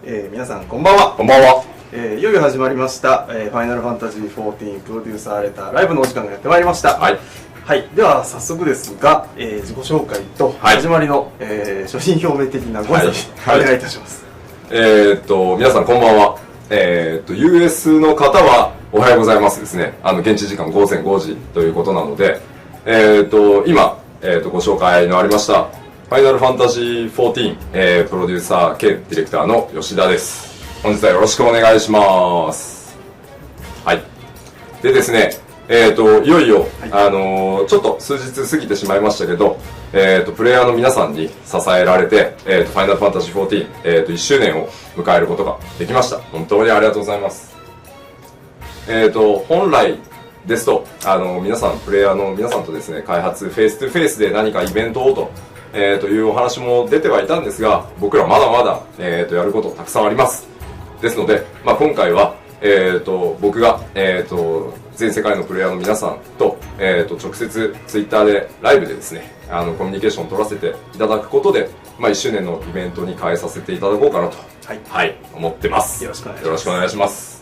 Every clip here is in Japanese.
皆さんこんばんは。こんばんは。いよいよ始まりました、ファイナルファンタジー14プロデューサーレターライブのお時間がやってまいりました。はい。はい、では早速ですが、自己紹介と始まりの、所信表明的なご挨拶、お願いいたします。皆さんこんばんは。US の方はおはようございますですね。現地時間午前5時ということなので、今、ご紹介のありましたファイナルファンタジー14、プロデューサー兼ディレクターの吉田です。本日はよろしくお願いします。はい。でですね、いよいよ、はい、ちょっと数日過ぎてしまいましたけど、プレイヤーの皆さんに支えられて、ファイナルファンタジー14、1周年を迎えることができました。本当にありがとうございます。本来ですと、皆さん、プレイヤーの皆さんとですね、開発、フェイストゥフェイスで何かイベントをというお話も出てはいたんですが、僕らまだまだ、やることたくさんあります。ですので、今回は、僕が、全世界のプレイヤーの皆さんと、直接ツイッターでライブでですね、コミュニケーションを取らせていただくことで、1周年のイベントに変えさせていただこうかなと、はい、思ってます。よろしくお願いします。よろしくお願いします。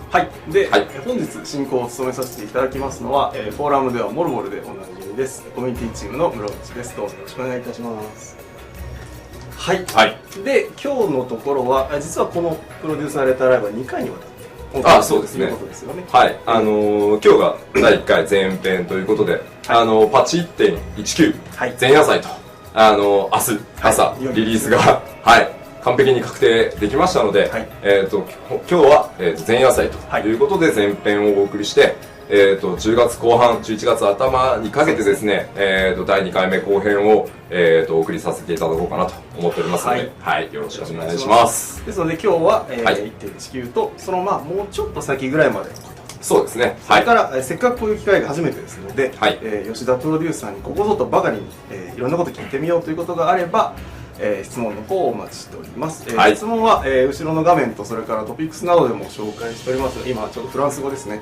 はい。で、はい、本日進行を務めさせていただきますのは、フォーラムではモルモルでおなじみです。コミュニティチームの室内です。どうぞよろしくお願いいたします。はい。はい。で、今日のところは、実はこのプロデューサーレターライブは2回にわたってそうですね。ということですよね。はい。今日が第1回前編ということで、パチ 1.19、前夜祭と、明日朝リリースが、完璧に確定できましたので、今日は、前夜祭ということで前編をお送りして、10月後半、11月頭にかけてですね、第2回目後編を、お送りさせていただこうかなと思っておりますので、よろしくお願いします。ですので今日は、1.19 と、そのもうちょっと先ぐらいまでのこと。そうですね。それから、せっかくこういう機会が初めてですので、吉田プロデューサーにここぞとばかりに、いろんなこと聞いてみようということがあれば、質問の方をお待ちしております。質問は、後ろの画面とそれからトピックスなどでも紹介しております。今ちょっとフランス語ですね。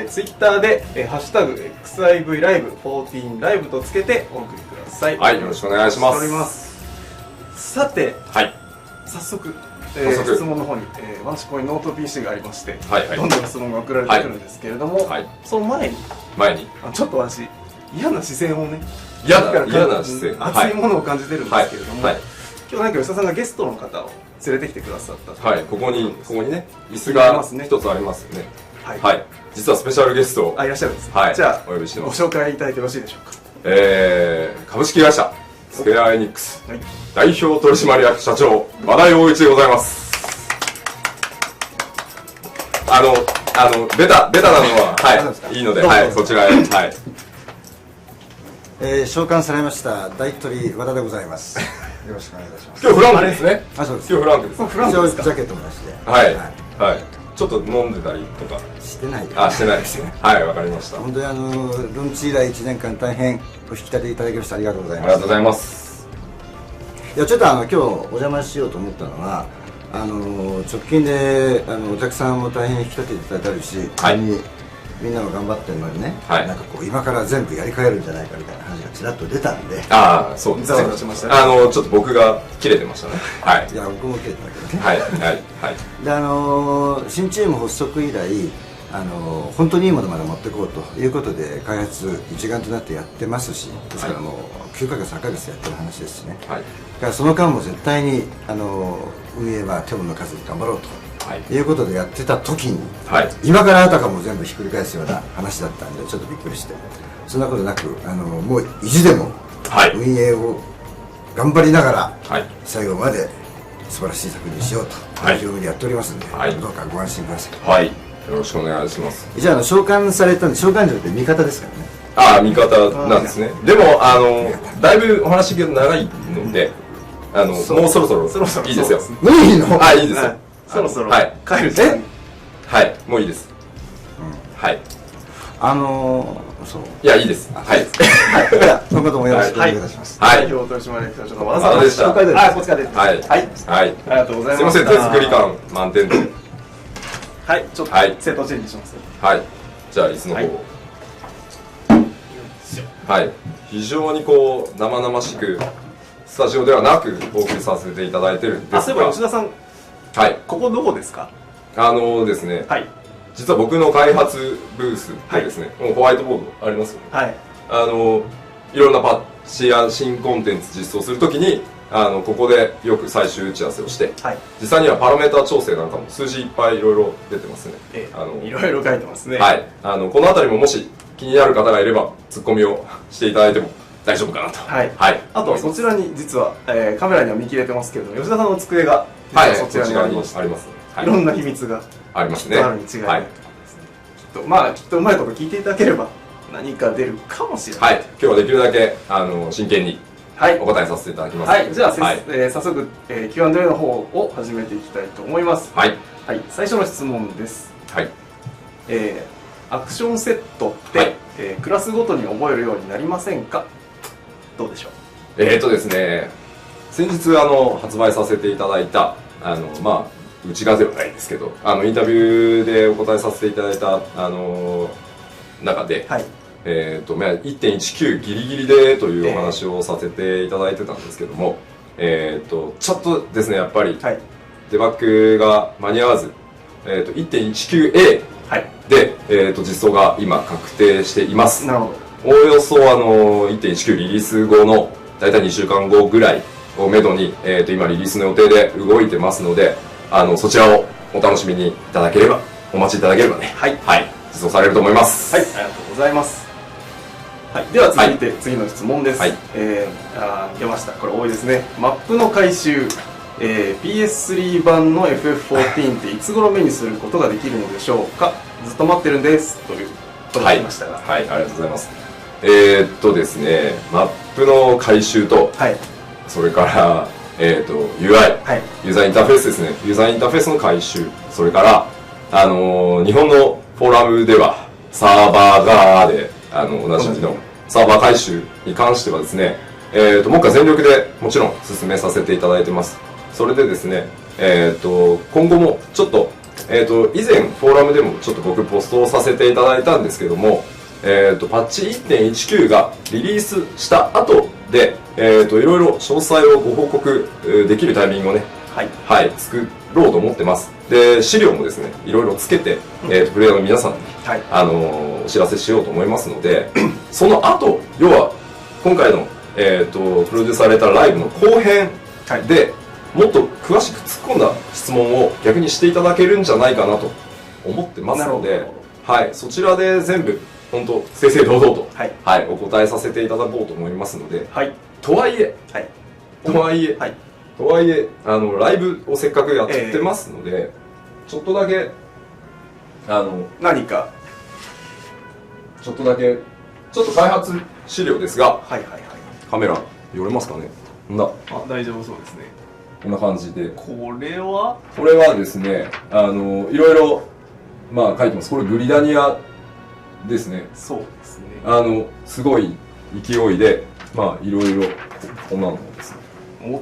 ツイッターで、ハッシュタグ XIV ライブ14ライブとつけてお送りください。よろしくお願いします。さて、早速、質問の方に、私ここにノート PC がありまして、どんどん質問が送られてくるんですけれども、その前にちょっと私嫌な視線をね、嫌な視線、熱いものを感じてるんですけれども、今日吉田さんがゲストの方を連れてきてくださった。ここにね椅子が一つありますよね。実はスペシャルゲストいらっしゃるんです。じゃあお呼びしてます。ご紹介いただいてよろしいでしょうか。株式会社スクエアエニックス代表取締役社長和田洋一でございます。ベタなのはいいので、そちらへ。召喚されました大鳥和田でございます。よろしくお願いいたします。今日フランクですね。そうです。今日フランクです。フランクですか。ジャケットも出して。ちょっと飲んでたりとかしてない。してないですね。わかりました。本当にロンチ以来1年間大変お引き立ていただきましてありがとうございます。ありがとうございます。いやちょっと今日お邪魔しようと思ったのは直近でお客さんも大変引き立てていただいたりし、みんなが頑張ってるのにね、なんかこう今から全部やり替えるんじゃないかみたいな話がちらっと出たんで、そうですね。ちょっと僕が切れてましたね。いや僕も切れてたけどね。で新チーム発足以来本当にいいものまで持っていこうということで開発一丸となってやってますし、ですからもう9ヶ月3ヶ月やってる話ですしね。だからその間も絶対に運営は手を抜かずに頑張ろうと。いうことでやってた時に、今からあたかも全部ひっくり返すような話だったんでちょっとびっくりして、そんなことなくもう意地でも運営を頑張りながら最後まで素晴らしい作品にしようというふうにやっておりますので、どうかご安心ください。よろしくお願いします。じゃあ召喚されたんで、召喚じゃなくて味方ですからね。味方なんですね。でもだいぶお話が長いのでもうそろそろいいですよ。もういいの？いいですよ。そろそろ帰る時間。もういいです。そう。いやいいです。今後ともよろしくお願いいたします。代表取締役社長の和田さんでした。こちらです。ありがとうございます。すいません、手作り感満点で。ちょっとセットチェンジします。じゃあ椅子の方を。非常に生々しくスタジオではなくお送りさせていただいてるんですが、そういえば吉田さん、はい、ここどこですか？ですね、はい、実は僕の開発ブースでですね、もうホワイトボードありますよね。はい、いろんなパッチや新コンテンツ実装するときにここでよく最終打ち合わせをして、はい、実際にはパラメータ調整なんかも数字いっぱいいろいろ出てますね。いろいろ書いてますね。はい、この辺りももし気になる方がいればツッコミをしていただいても大丈夫かなと。はい、はい、あとそちらに実は、カメラには見切れてますけれども、吉田さんの机がそちらにありまして、いろんな秘密がありますね。あるに違いない。きっとうまいこと聞いていただければ何か出るかもしれない。はい、今日はできるだけ真剣にお答えさせていただきます。はい、じゃあ、早速、Q&A の方を始めていきたいと思います。はい、はい、最初の質問です。はい、アクションセットって、はい、クラスごとに覚えるようになりませんか？どうでしょう？ですね、先日発売させていただいたうちがではないですけどインタビューでお答えさせていただいた中で、はい、1.19 ギリギリでというお話をさせていただいてたんですけども、ちょっとですねやっぱり、はい、デバッグが間に合わず、1.19A で、実装が今確定しています。なるほど。おおよそ1.19 リリース後の大体2週間後ぐらいをめどに、今リリースの予定で動いてますので、そちらをお楽しみにいただければ、お待ちいただければね、はい、はい、実装されると思います。はい、ありがとうございます。はい、では続いて次の質問です。はい、出ました。これ多いですね。マップの回収、PS3 版の FF14 っていつ頃目にすることができるのでしょうか？ずっと待ってるんですということが来ましたが、はい、はい、ありがとうございます。ですね、マップの回収と、はい、それからUI、はい、ユーザーインターフェースですね。ユーザーインターフェースの回収、それから日本のフォーラムではサーバー側でおなじみのサーバー回収に関してはですね、目下全力でもちろん進めさせていただいてます。それでですね、今後もちょっと以前フォーラムでもちょっと僕ポストをさせていただいたんですけども、パッチ 1.19 がリリースした後で、いろいろ詳細をご報告できるタイミングをね、はい、はい、作ろうと思ってます。で、資料もですね、いろいろつけて、プレイヤーの皆さんに、はい、お知らせしようと思いますので、その後、要は、今回の、プロデュースされたライブの後編で、もっと詳しく突っ込んだ質問を逆にしていただけるんじゃないかなと思ってますので、はい、そちらで全部、本当正々堂々と、はい、はい、お答えさせていただこうと思いますので、はい、とはいえ、はい、ライブをせっかくやってますので、ちょっとだけ何かちょっと開発資料ですが、はいはいはい、カメラ寄れますかね。大丈夫そうですね。こんな感じで、これはですね、いろいろ書いてます。これグリダニアですね。そうですね。すごい勢いで、いろいろこんなのですね。こ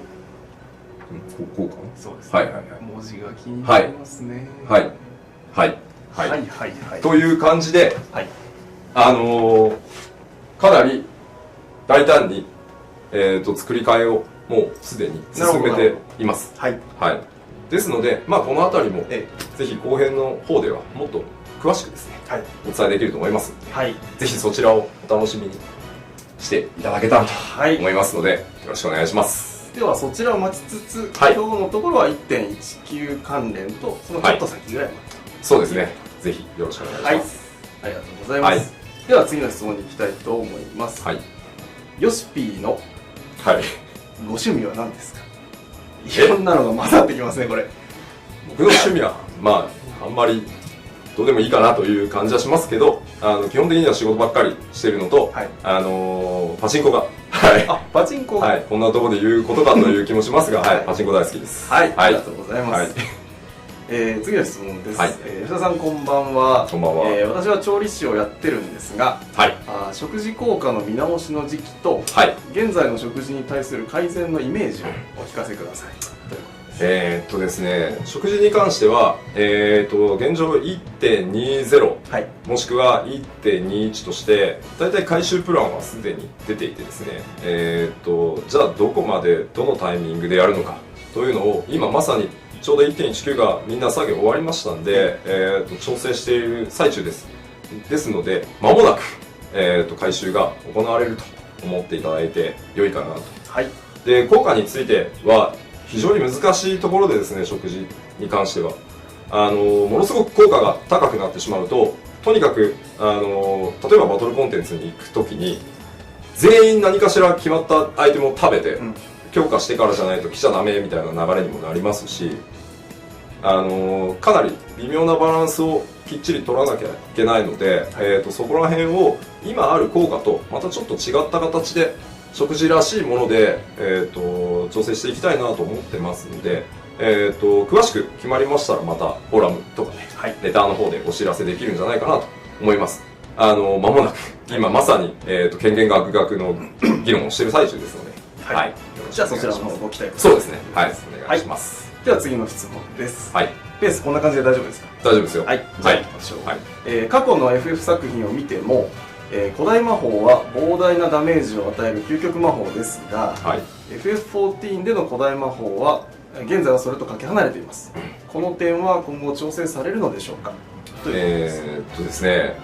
うかな。そうですね。はいはいはい。文字が気になりますね。はいはいはいはいはい。という感じで、はい、かなり大胆に作り替えをもうすでに進めています。はいはい。ですので、この辺りもぜひ後編の方ではもっと詳しくですね、はい、お伝えできると思いますので、はい、ぜひそちらをお楽しみにしていただけたらと思いますので、よろしくお願いします。ではそちらを待ちつつ、はい、今日のところは 1.19 関連とそのちょっと先ぐらいまで、そうですね。ぜひよろしくお願いします。はい、ありがとうございます。では次の質問に行きたいと思います。はい。ヨシピーのご趣味は何ですか？いろんなのが混ざってきますね、これ。僕の趣味はあんまりどうでもいいかなという感じはしますけど、基本的には仕事ばっかりしてるのと、はい、パチンコが、はい、パチンコ、はい、こんなところで言うことかという気もしますが、はい、パチンコ大好きです。はい、ありがとうございます。はい、次の質問です。はい、吉田さんこんばんは。こんばんは。私は調理師をやってるんですが、はい、食事効果の見直しの時期と、はい、現在の食事に対する改善のイメージをお聞かせください。ということですね、食事に関しては、現状 1.20、はい、もしくは 1.21 として、だいたい回収プランはすでに出ていてですね、じゃあどこまで、どのタイミングでやるのかというのを、今まさにちょうど 1.19 がみんな作業終わりましたんで、調整している最中です。ですので、間もなく、回収が行われると思っていただいて良いかなと。はい。で、効果については、非常に難しいところでですね、食事に関しては。ものすごく効果が高くなってしまうと、とにかく、例えばバトルコンテンツに行くときに、全員何かしら決まったアイテムを食べて、強化してからじゃないと来ちゃダメみたいな流れにもなりますし、かなり微妙なバランスをきっちり取らなきゃいけないので、そこら辺を今ある効果とまたちょっと違った形で食事らしいもので、調整していきたいなと思ってますので、詳しく決まりましたらまたフォーラムとかね、はい、レターの方でお知らせできるんじゃないかなと思います。間もなく今まさに、権限学学の議論をしている最中ですので、はい、はい、じゃあそちらの方ご期待ください。そうですね、はい、お願いします。はい、では次の質問です。はい、ペースこんな感じで大丈夫ですか？大丈夫ですよ。はい、じゃあ行きましょう。はい、過去の FF 作品を見ても、古代魔法は膨大なダメージを与える究極魔法ですが、はい、FF14 での古代魔法は現在はそれとかけ離れています。この点は今後調整されるのでしょうか？ですね、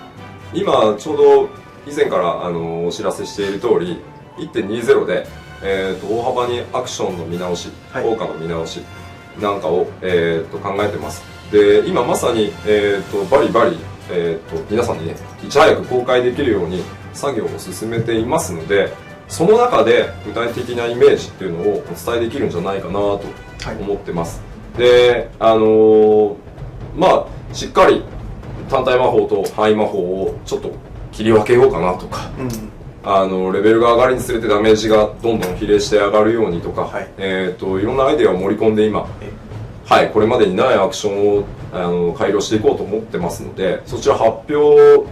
今ちょうど以前からお知らせしている通り 1.20 で、大幅にアクションの見直し、はい、効果の見直しなんかを、考えてます。で今まさに、バリバリ皆さんにね、いち早く公開できるように作業を進めていますので、その中で具体的なイメージっていうのをお伝えできるんじゃないかなと思ってます。はい、で、まあ、しっかり単体魔法と範囲魔法をちょっと切り分けようかなとか、レベルが上がるにつれてダメージがどんどん比例して上がるようにとか、はい、いろんなアイデアを盛り込んで今、はい、これまでにないアクションを改良していこうと思ってますので、そちら発表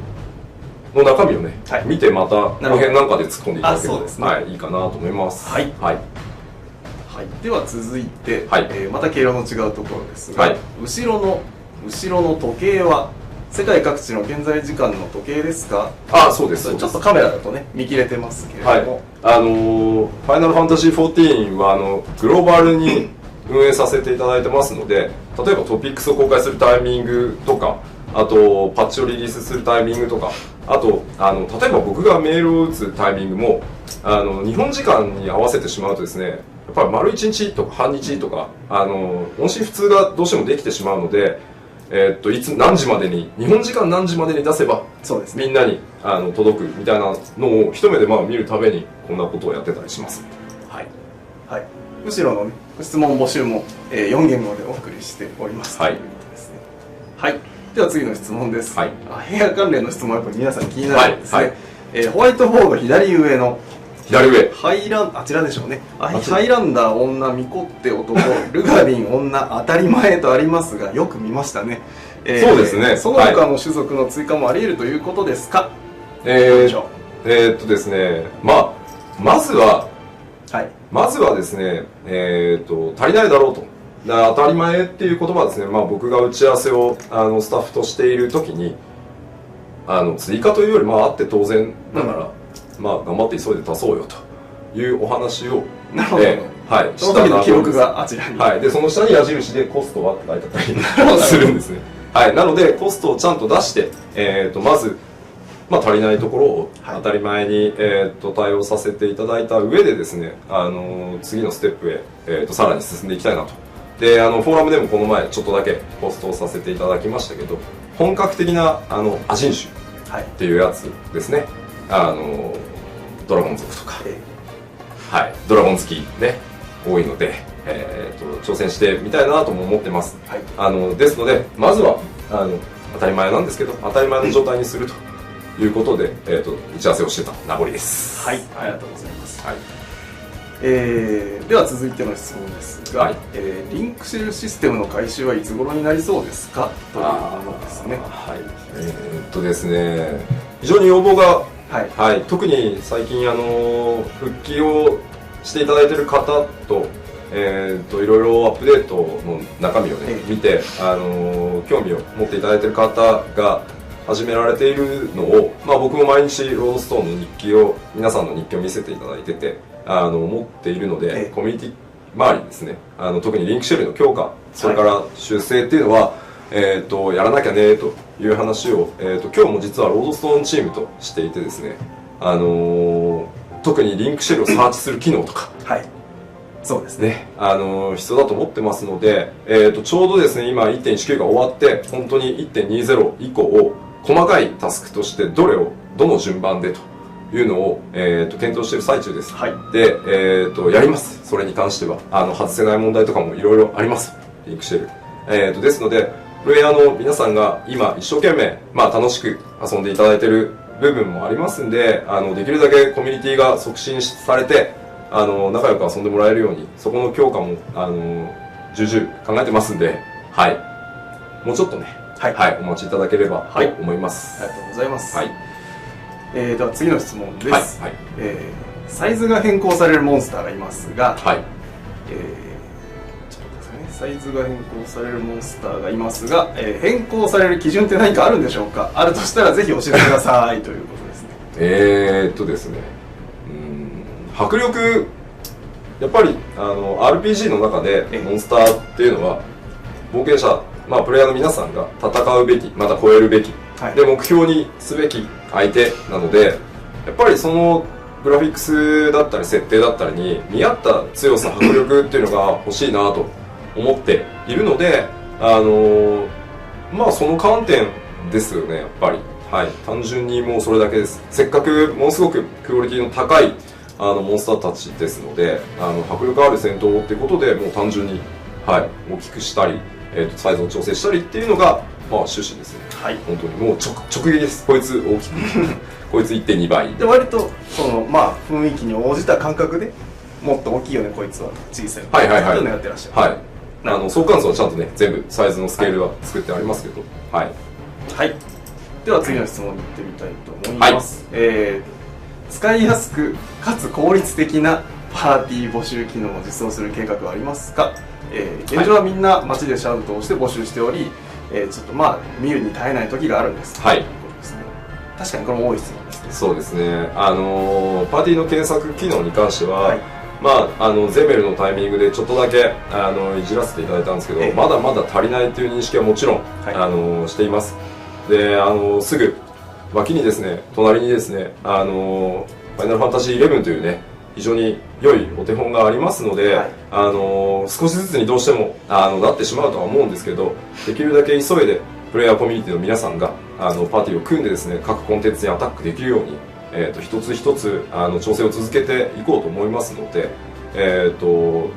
の中身をね、はい、見てまたこの辺なんかで突っ込んでいただけると、ね、はい、いいかなと思います。はい、はいはい、では続いて、はい、また毛色の違うところですが、はい、後ろの時計は世界各地の現在時間の時計ですか？あ、そうです。ちょっとカメラだとね見切れてますけれども、はい、ファイナルファンタジー14はグローバルに運営させていただいてますので、例えばトピックスを公開するタイミングとか、あとパッチをリリースするタイミングとか、あと例えば僕がメールを打つタイミングも日本時間に合わせてしまうとですね、やっぱり丸1日とか半日とか音信不通がどうしてもできてしまうので、いつ何時までに、日本時間何時までに出せばそうです、ね、みんなに届くみたいなのを一目で見るためにこんなことをやってたりします。はい、はい、後ろの、ね、質問募集も、4言語でお送りしております、はい、ということですね。はい、では次の質問です。はい、部屋関連の質問はやっぱり皆さん気になるんですね。はいはい、ホワイトボード左上のあちらでしょうね。ハイランダー女、ミコって男、ルガビン女、当たり前とありますが、よく見ましたね。そうですね。その他の種族の追加もあり得るということですか？ですね、まずはですね、足りないだろうと。当たり前っていう言葉はですね、僕が打ち合わせをスタッフとしているときに、追加というよりあって当然だから、頑張って急いで出そうよというお話を、なるほど、はい、その時の記録があちらに、はい、でその下に矢印でコストはって書いてあったりするんですね。はい、なのでコストをちゃんと出して、まず、足りないところを当たり前に、対応させていただいた上でですね、次のステップへ、さらに進んでいきたいなと。でフォーラムでもこの前ちょっとだけポストをさせていただきましたけど、本格的なアジン種っていうやつですね。ドラゴン族とか、はい、ドラゴン好きね多いので、挑戦してみたいなとも思ってます。はい、ですのでまずは当たり前なんですけど当たり前の状態にするということで、打ち合わせをしてた名残です。はい、ありがとうございます。はい、では続いての質問ですが、はい、リンクシェルシステムの改修はいつ頃になりそうですかというものですね。はい、ですね、非常に要望がはい、特に最近復帰をしていただいている方といろいろアップデートの中身をね、見て、興味を持っていただいている方が始められているのを、僕も毎日ロードストーンの日記を、皆さんの日記を見せていただいてて、持っているので、コミュニティ周りですね、特にリンクシェルの強化、それから修正っていうのは、やらなきゃねという話を、今日も実はロードストーンチームとしていてですね、特にリンクシェルをサーチする機能とか、そうですね、必要だと思ってますので、ちょうどですね、今 1.19 が終わって、本当に 1.20 以降を細かいタスクとしてどれをどの順番でというのを、検討している最中です。で、やります。それに関しては外せない問題とかもいろいろあります。リンクシェル。ですので、プレイヤーの皆さんが今一生懸命、楽しく遊んでいただいている部分もありますんで、できるだけコミュニティが促進されて、仲良く遊んでもらえるように、そこの強化も重々考えてますんで、もうちょっとね、お待ちいただければと思います。ありがとうございます。では次の質問です。サイズが変更されるモンスターがいますが、サイズが変更されるモンスターがいますが、変更される基準って何かあるんでしょうか。あるとしたらぜひ教えてくださいということですね。ですね、迫力、やっぱりRPG の中でモンスターっていうのは冒険者、プレイヤーの皆さんが戦うべき、また超えるべき、で目標にすべき相手なので、やっぱりそのグラフィックスだったり設定だったりに見合った強さ、迫力っていうのが欲しいなと思っているので、その観点ですよね、やっぱり。単純にもうそれだけです。せっかくものすごくクオリティの高いモンスターたちですので、迫力ある戦闘っていうことで、もう単純に、大きくしたり、サイズを調整したりっていうのが、趣旨ですね。本当にもう直撃です。こいつ大きくこいつ 1.2 倍で、割とその雰囲気に応じた感覚で、もっと大きいよねこいつは、小さいっていうのをやってらっしゃる。相関数はちゃんとね、全部サイズのスケールは作ってありますけど。では次の質問に行ってみたいと思います。使いやすくかつ効率的なパーティー募集機能を実装する計画はありますか。現状はみんな街でシャウトをして募集しており、ちょっと見るに耐えない時があるんです。確かにこれも多い質問ですね。そうですね。パーティーの検索機能に関しては、ゼメルのタイミングでちょっとだけいじらせていただいたんですけど、まだまだ足りないという認識はもちろん、しています。ですぐ脇にですね、隣にですね、ファイナルファンタジー11というね、非常に良いお手本がありますので、少しずつにどうしてもなってしまうとは思うんですけど、できるだけ急いでプレイヤーコミュニティの皆さんがパーティーを組んでですね、各コンテンツにアタックできるように、一つ一つ調整を続けていこうと思いますので、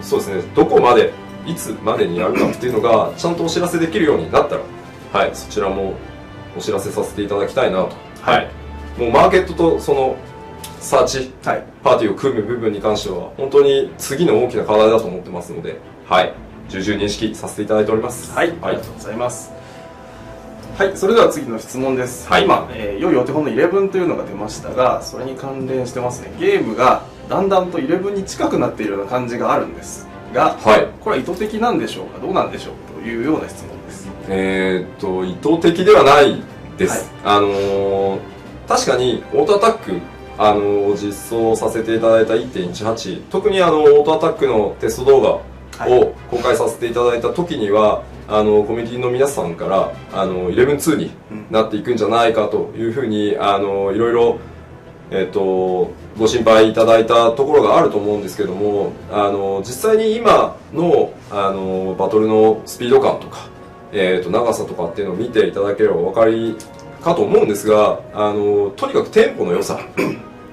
そうですね、どこまでいつまでにやるかっていうのがちゃんとお知らせできるようになったら、そちらもお知らせさせていただきたいなと。もうマーケットとそのサーチ、パーティーを組む部分に関しては本当に次の大きな課題だと思ってますので、重々認識させていただいております。ありがとうございます。それでは次の質問です。今、良いお手本の11というのが出ましたが、それに関連してますね。ゲームがだんだんと11に近くなっているような感じがあるんですが、これは意図的なんでしょうか、どうなんでしょうというような質問です。意図的ではないです。確かにオートアタック実装させていただいた 1.18、 特にオートアタックのテスト動画を公開させていただいた時には、コミュニティの皆さんから11.2になっていくんじゃないかというふうにいろいろご心配いただいたところがあると思うんですけども、実際に今のバトルのスピード感とか、長さとかっていうのを見ていただければお分かりかと思うんですが、とにかくテンポの良さ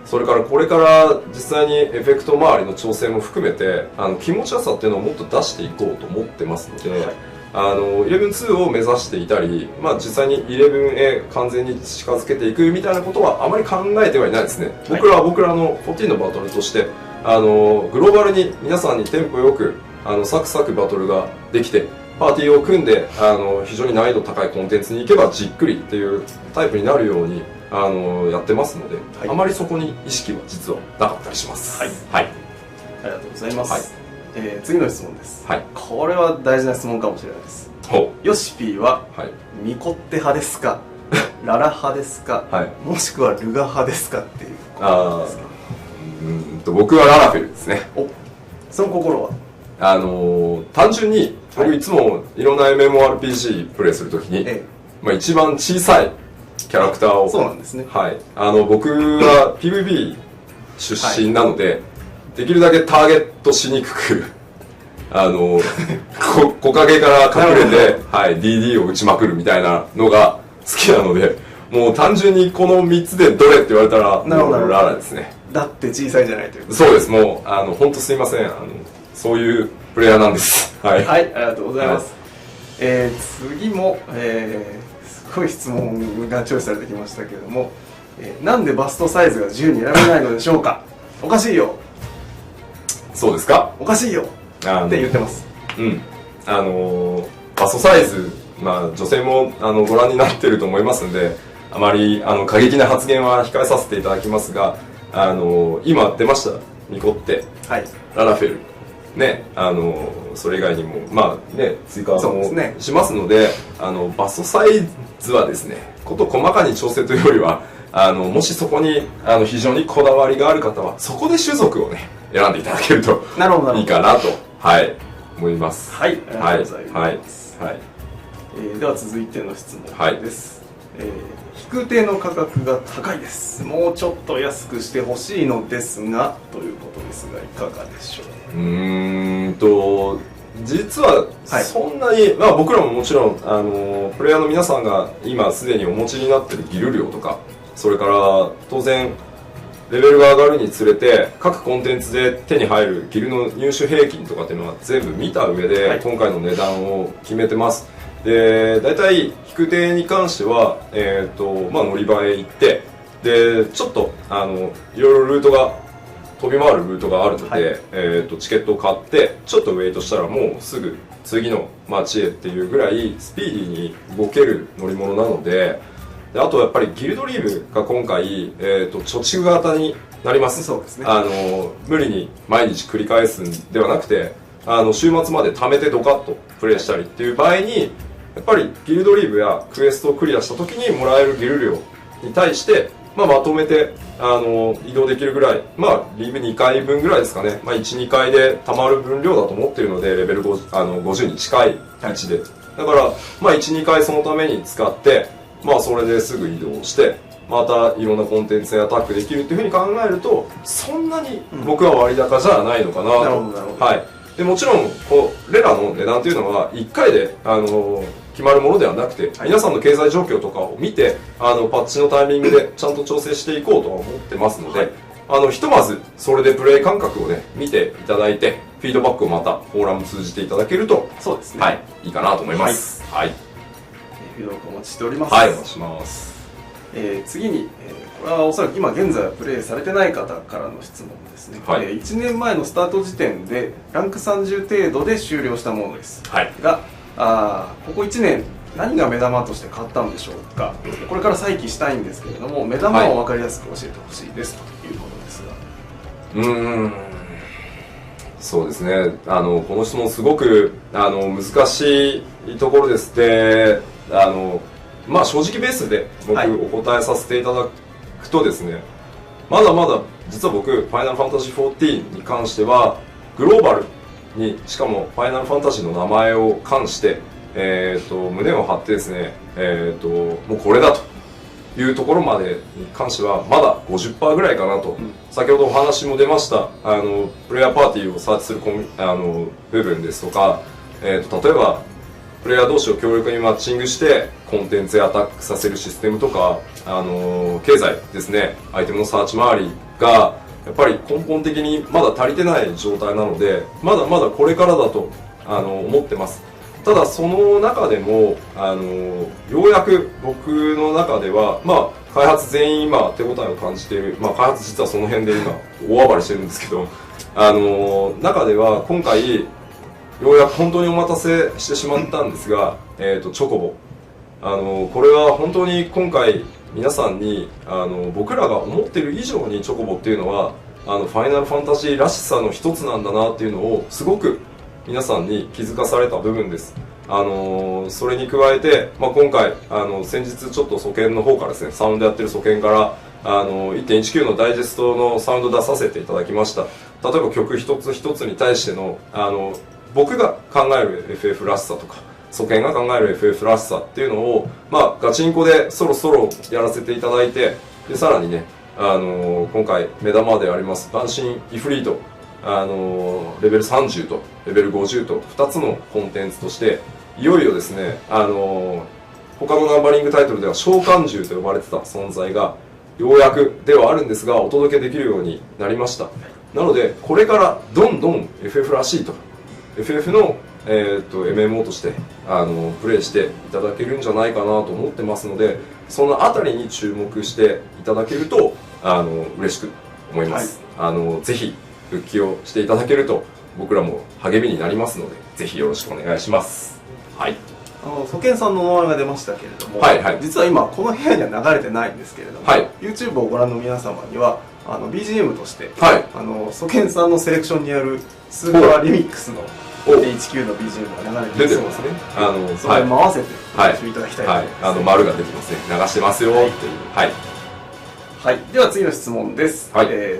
それからこれから実際にエフェクト周りの調整も含めて気持ちよさっていうのをもっと出していこうと思ってますので、11.2 を目指していたり、実際に 11A 完全に近づけていくみたいなことはあまり考えてはいないですね。僕らの14のバトルとしてグローバルに皆さんにテンポよくサクサクバトルができて、パーティーを組んで非常に難易度高いコンテンツに行けばじっくりっていうタイプになるようにやってますので、あまりそこに意識は実はなかったりします。ありがとうございます。次の質問です。はい。これは大事な質問かもしれないです。ヨシピーは、ミコッテ派ですかララ派ですか、もしくはルガ派ですかっていうことですか。僕はララフェルですね。その心は単純に僕いつもいろんな MMORPG プレイするときに、一番小さいキャラクターを、そうなんですね。はい。僕は PVP 出身なので、できるだけターゲットしにくく木陰から隠れて、DD を打ちまくるみたいなのが好きなので、もう単純にこの3つでどれって言われたら、ララですね。だって小さいじゃないという。そうです。もう本当すいません。そういうプレイヤーなんです。はい。ありがとうございます。次も、すごい質問がチョイスされてきましたけれども、なんでバストサイズが自由に選べないのでしょうか。おかしいよ。そうですか。おかしいよって言ってます。バストサイズ、女性もご覧になってると思いますので、あまり過激な発言は控えさせていただきますが、今出ましたミコッテ、ララフェルね、それ以外にも追加もしますので、バストサイズはですね、こと細かに調整というよりは、もしそこに非常にこだわりがある方はそこで種族をね選んでいただけるといいかなと思います。はい、ありがとうございます。では続いての質問です。引く手の価格が高いです。もうちょっと安くしてほしいのですがということですが、いかがでしょう。実はそんなに、僕らももちろんプレイヤーの皆さんが今すでにお持ちになっているギル量とか、それから当然レベルが上がるにつれて各コンテンツで手に入るギルの入手平均とかっていうのは全部見た上で今回の値段を決めてます。で、大体引く手に関しては乗り場へ行って、でちょっといろいろルートが飛び回るルートがあるので、チケットを買ってちょっとウェイトしたらもうすぐ次の街へっていうぐらいスピーディーに動ける乗り物なので、あとやっぱりギルドリーブが今回、貯蓄型になります。そうですね。無理に毎日繰り返すんではなくて、週末まで貯めてドカッとプレイしたりっていう場合に、やっぱりギルドリーブやクエストをクリアした時にもらえるギル量に対して、まとめて移動できるぐらい、リーブ2回分ぐらいですかね、1、2回で貯まる分量だと思っているので、レベル50に近い位置で、だから1、2回そのために使って、それですぐ移動してまたいろんなコンテンツにアタックできるっていうふうに考えると、そんなに僕は割高じゃないのかなと。でもちろんレラの値段というのは1回で決まるものではなくて、皆さんの経済状況とかを見てパッチのタイミングでちゃんと調整していこうとは思ってますので、ひとまずそれでプレイ感覚をね見ていただいて、フィードバックをまたフォーラム通じていただけると、そうですね、いいかなと思います。フィードバックお待ちしております。お待ちします。次に、これはおそらく今現在はプレイされてない方からの質問ですね。1年前のスタート時点でランク30程度で終了したものです、がここ1年何が目玉として変わったんでしょうか。これから再起したいんですけれども、目玉を分かりやすく教えてほしいですということですが。そうですね、この質問すごく難しいところです。で正直ベースで僕お答えさせていただくとですね、まだまだ実は僕ファイナルファンタジー14に関してはグローバルに、しかもファイナルファンタジーの名前を冠して胸を張ってですね、もうこれだというところまでに関してはまだ 50% ぐらいかなと、先ほどお話も出ましたプレイヤーパーティーをサーチする部分ですとか、例えばプレイヤー同士を強力にマッチングしてコンテンツへアタックさせるシステムとか、経済ですね、アイテムのサーチ周りがやっぱり根本的にまだ足りてない状態なので、まだまだこれからだと思ってます。ただその中でもようやく僕の中では開発全員今手応えを感じている、開発実はその辺で今大暴れしてるんですけど、中では今回ようやく本当にお待たせしてしまったんですが、チョコボ、これは本当に今回皆さんに僕らが思っている以上にチョコボっていうのはファイナルファンタジーらしさの一つなんだなっていうのをすごく皆さんに気づかされた部分です。それに加えて、今回先日ちょっと素研の方からですね、サウンドやってる素研から1.19 のダイジェストのサウンド出させていただきました。例えば曲一つ一つに対しての僕が考える FF らしさとか素研が考える FF らしさっていうのを、ガチンコでそろそろやらせていただいて、でさらにね、今回目玉でありますバンシンイフリート、レベル30とレベル50と2つのコンテンツとしていよいよですね、他のナンバリングタイトルでは召喚獣と呼ばれてた存在がようやくではあるんですがお届けできるようになりました。なのでこれからどんどん FF らしいと FF の、MMO としてプレイしていただけるんじゃないかなと思ってますので、そのあたりに注目していただけると嬉しく思います、ぜひ復帰をしていただけると僕らも励みになりますので、ぜひよろしくお願いします。はい、ソケンさんの名前が出ましたけれども、実は今この部屋には流れてないんですけれども、YouTube をご覧の皆様にはBGM として、ソケンさんのセレクションにあるスーパーリミックスの 1.19 の BGM が流れていますね。それに合わせてお楽しみいただきたいと思います。丸が出てますね。流してますよっていう。では次の質問です。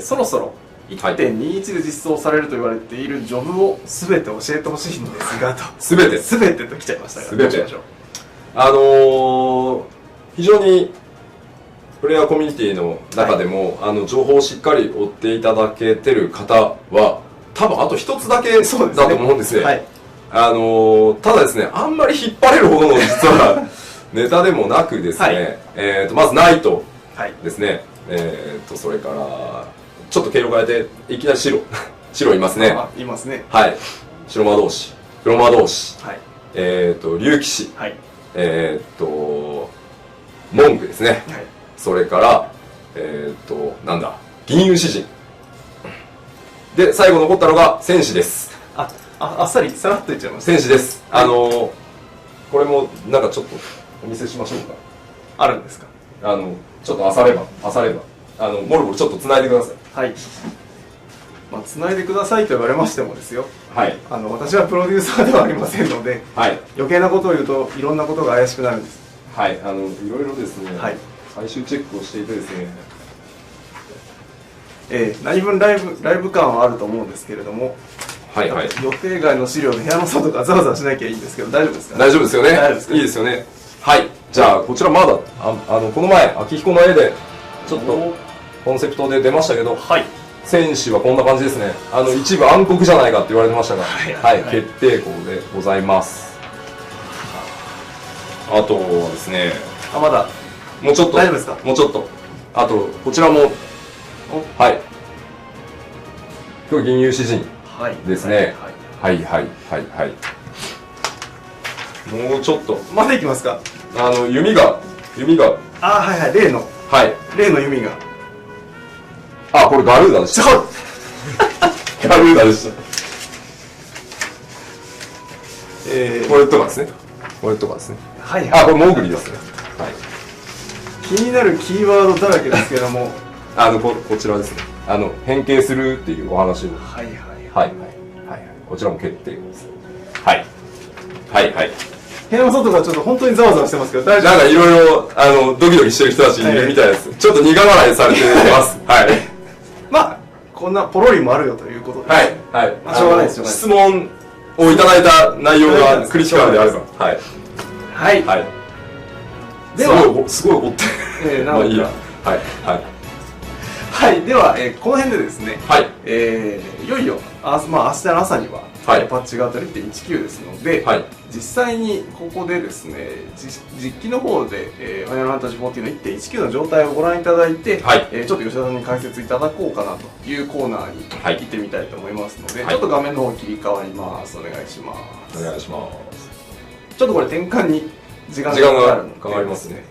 そろそろ 1.21 で実装されると言われているジョブを全て教えてほしいんですがと。全てと来ちゃいましたが、全て非常にプレイヤーコミュニティの中でも、情報をしっかり追っていただけてる方は多分あと一つだけだと思うんですね。ただですね、あんまり引っ張れるほどの実はネタでもなくですね、まずナイトですね、それからちょっと毛色変えていきなり白いますね。いますね。白魔導士、黒魔導士、竜騎士、文句ですね。それからなんだ、銀融詩人で最後残ったのが戦士です。あっさりさらっといっちゃいます。戦士です。これもなんかちょっとお見せしましょうか。あるんですか。ちょっとあさればもろもろちょっとつないでください。つないでくださいと言われましてもですよ、私はプロデューサーではありませんので、余計なことを言うといろんなことが怪しくなるんです。いろいろですね、最終チェックをしていてですね、何分ライブ感はあると思うんですけれども、予定外の資料で部屋の外がざわざわしなきゃいいんですけど、大丈夫ですか。大丈夫ですよね。いいですよね。じゃあこちらまだこの前秋彦の絵でちょっとコンセプトで出ましたけど、戦士はこんな感じですね。一部暗黒じゃないかって言われてましたが、決定校でございます。あとはですね、まだもうちょっと、大丈夫ですか。もうちょっと、あとこちらも今日銀融詩人ですね。もうちょっとまだいきますか。弓が例の弓が、これガルーダでした。ガルーダでした。これとかですね。これモーグリですね。気になるキーワードだらけですけども、こちらですね。変形するっていうお話を。こちらも決定です。部屋の外がちょっと本当にざわざわしてますけど、大丈夫。なんかいろいろドキドキしてる人たちいるみたいです。ちょっと苦笑いされてます。こんなポロリもあるよということで、しょうがないですよ。質問をいただいた内容がクリティカルであれば、では、すごい怒ってる。まあいいや。では、この辺でですね、いよいよ明日の朝にはパッチが当たる 1.19 ですので、実際にここでですね、実機の方でファイナルファンタジー14の 1.19 の状態をご覧いただいて、ちょっと吉田さんに解説いただこうかなというコーナーに行ってみたいと思いますので、ちょっと画面の方切り替わります。お願いします。ちょっとこれ転換に時間がかかるので、かかりますね。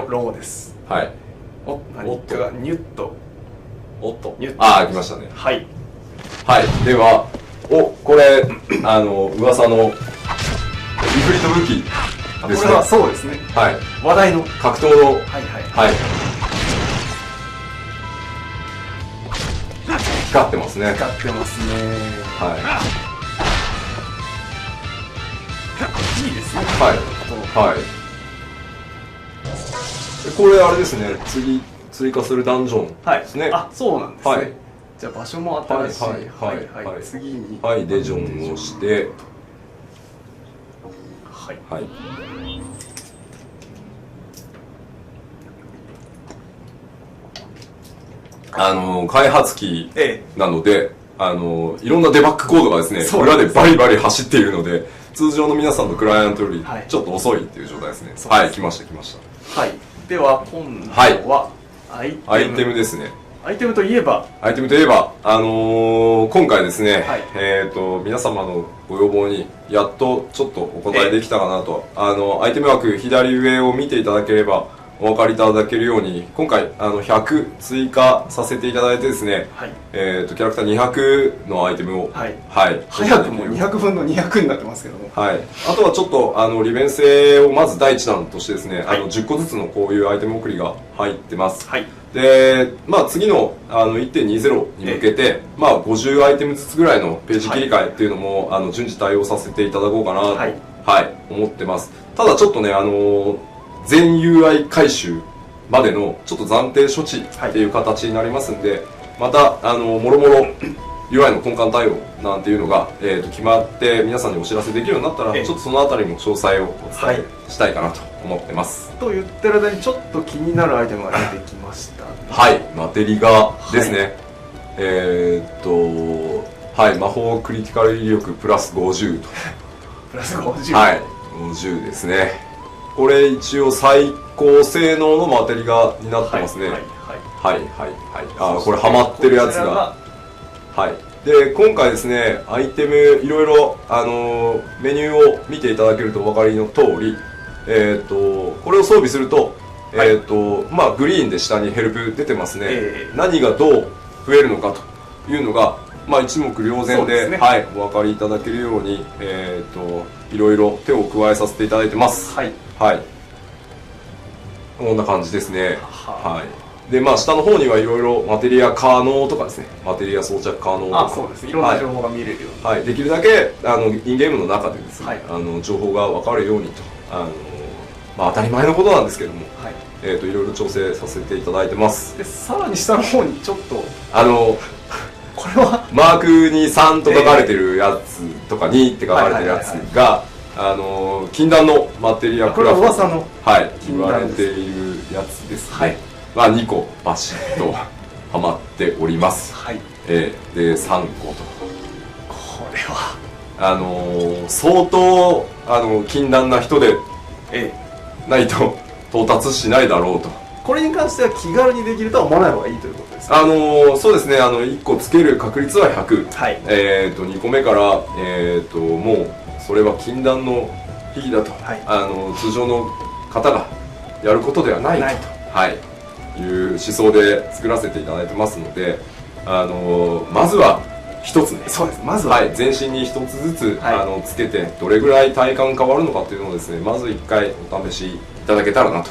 ロゴです。何かがニュッと。来ましたね。では、これ噂のイフリート武器ですね。これはそうですね。話題の格闘の光ってますね。光ってますね。はい。いいですね。はいはい。これあれですね、次追加するダンジョンですね。あ、そうなんですね。はい。じゃあ場所も新しい。はい次にデジョンをして、はい。開発機なので、いろんなデバッグコードがですね、裏でバリバリ走っているので、通常の皆さんのクライアントよりちょっと遅いっていう状態ですね。はい、来ました。はい。では今度はアイテムですね。アイテムといえば、今回ですね、皆様のご要望にやっとちょっとお答えできたかなと。アイテム枠左上を見ていただければお分かりいただけるように、今回100追加させていただいてですね、キャラクター200のアイテムを、早くも200分の200になってますけども、あとはちょっと利便性をまず第一弾としてですね、10個ずつのこういうアイテム送りが入ってます。で、次の1.20 に向けて、50アイテムずつぐらいのページ切り替えっていうのも順次対応させていただこうかなと、思ってます。ただちょっとね、全 UI 回収までのちょっと暫定処置っていう形になりますんで、またもろもろ UI の根幹対応なんていうのが、決まって皆さんにお知らせできるようになったら、ちょっとそのあたりも詳細をお伝えしたいかなと思ってます。と言ってる間にちょっと気になるアイテムが出てきました、マテリガですね。魔法クリティカル威力プラス50とプラス50、50ですね。これ一応最高性能のマテリガになってますね。これハマってるやつが、で今回ですね、アイテムいろいろメニューを見ていただけるとお分かりの通り、これを装備すると、グリーンで下にヘルプ出てますね。何がどう増えるのかというのが、一目瞭然で、お分かりいただけるように、いろいろ手を加えさせていただいてます。こんな感じですね。で、下の方にはいろいろマテリア可能とかですね、マテリア装着可能とか、そうですね、いろんな情報が見れるように、できるだけインゲームの中でですね、情報が分かるようにと、当たり前のことなんですけども、いろいろ調整させていただいてます。でさらに下の方にちょっとこれはマークに3と書かれてるやつとか2って書かれてるやつが禁断のマテリアクラフト、言われているやつですね。2個バシッとはまっております。で3個と、これは相当禁断な人でないと到達しないだろうと。これに関しては気軽にできるとは思わない方がいいということですか。そうですね、1個つける確率は100、2個目から、もうそれは禁断の秘技だと、通常の方がやることではないと、いう思想で作らせていただいてますので、まずは一つね、まずは、全身に一つずつ、つけてどれぐらい体感変わるのかっていうのをですね、まず1回お試しいただけたらなと、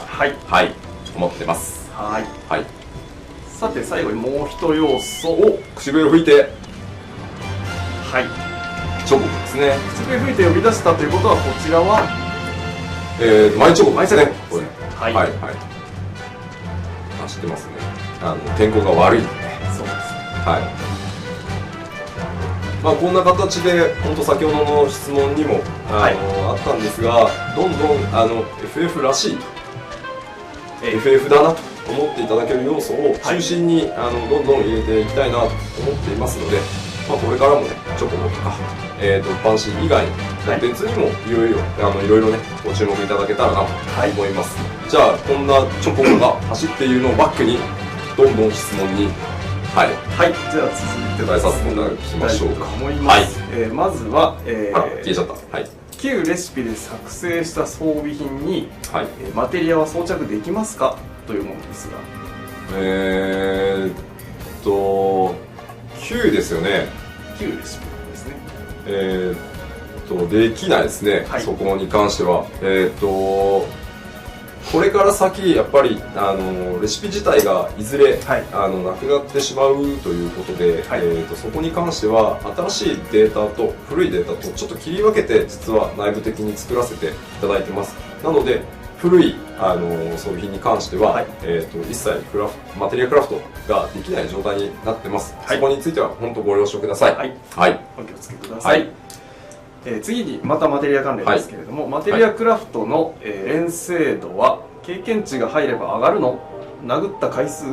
思ってます。さて最後にもう一要素を口笛を吹いて、チョコですね。口笛吹いて呼び出したということは、こちらはマイチョコですね。これ走ってますね。天候が悪いんでね。そうです。こんな形で本当先ほどの質問にもあったんですが、どんどんFF らしいと、FF だなと思っていただける要素を中心にどんどん入れていきたいなと思っていますので、これからもね、チョコボとか一般紙以外のコンテンツにもいろいろね、ご注目いただけたらなと思います。じゃあこんなチョコボが走っているのをバックにどんどん質問にじゃあ続いて答えさせていただきましょうか。まずは消えちゃった。旧レシピで作成した装備品にマテリアは装着できますかというものですが、旧ですよね。旧レシピですね。できないですね、そこに関しては。ここれから先やっぱりレシピ自体がいずれ、はい、なくなってしまうということで、はい、そこに関しては新しいデータと古いデータとちょっと切り分けて実は内部的に作らせていただいてます。なので古い装備品に関しては、はい、一切マテリアクラフトができない状態になってます、はい、そこについては本当ご了承ください。はい、はい、お気をつけください。はい、次にまたマテリア関連ですけれども、はい、マテリアクラフトの、錬成度は経験値が入れば上がるの？殴った回数？フ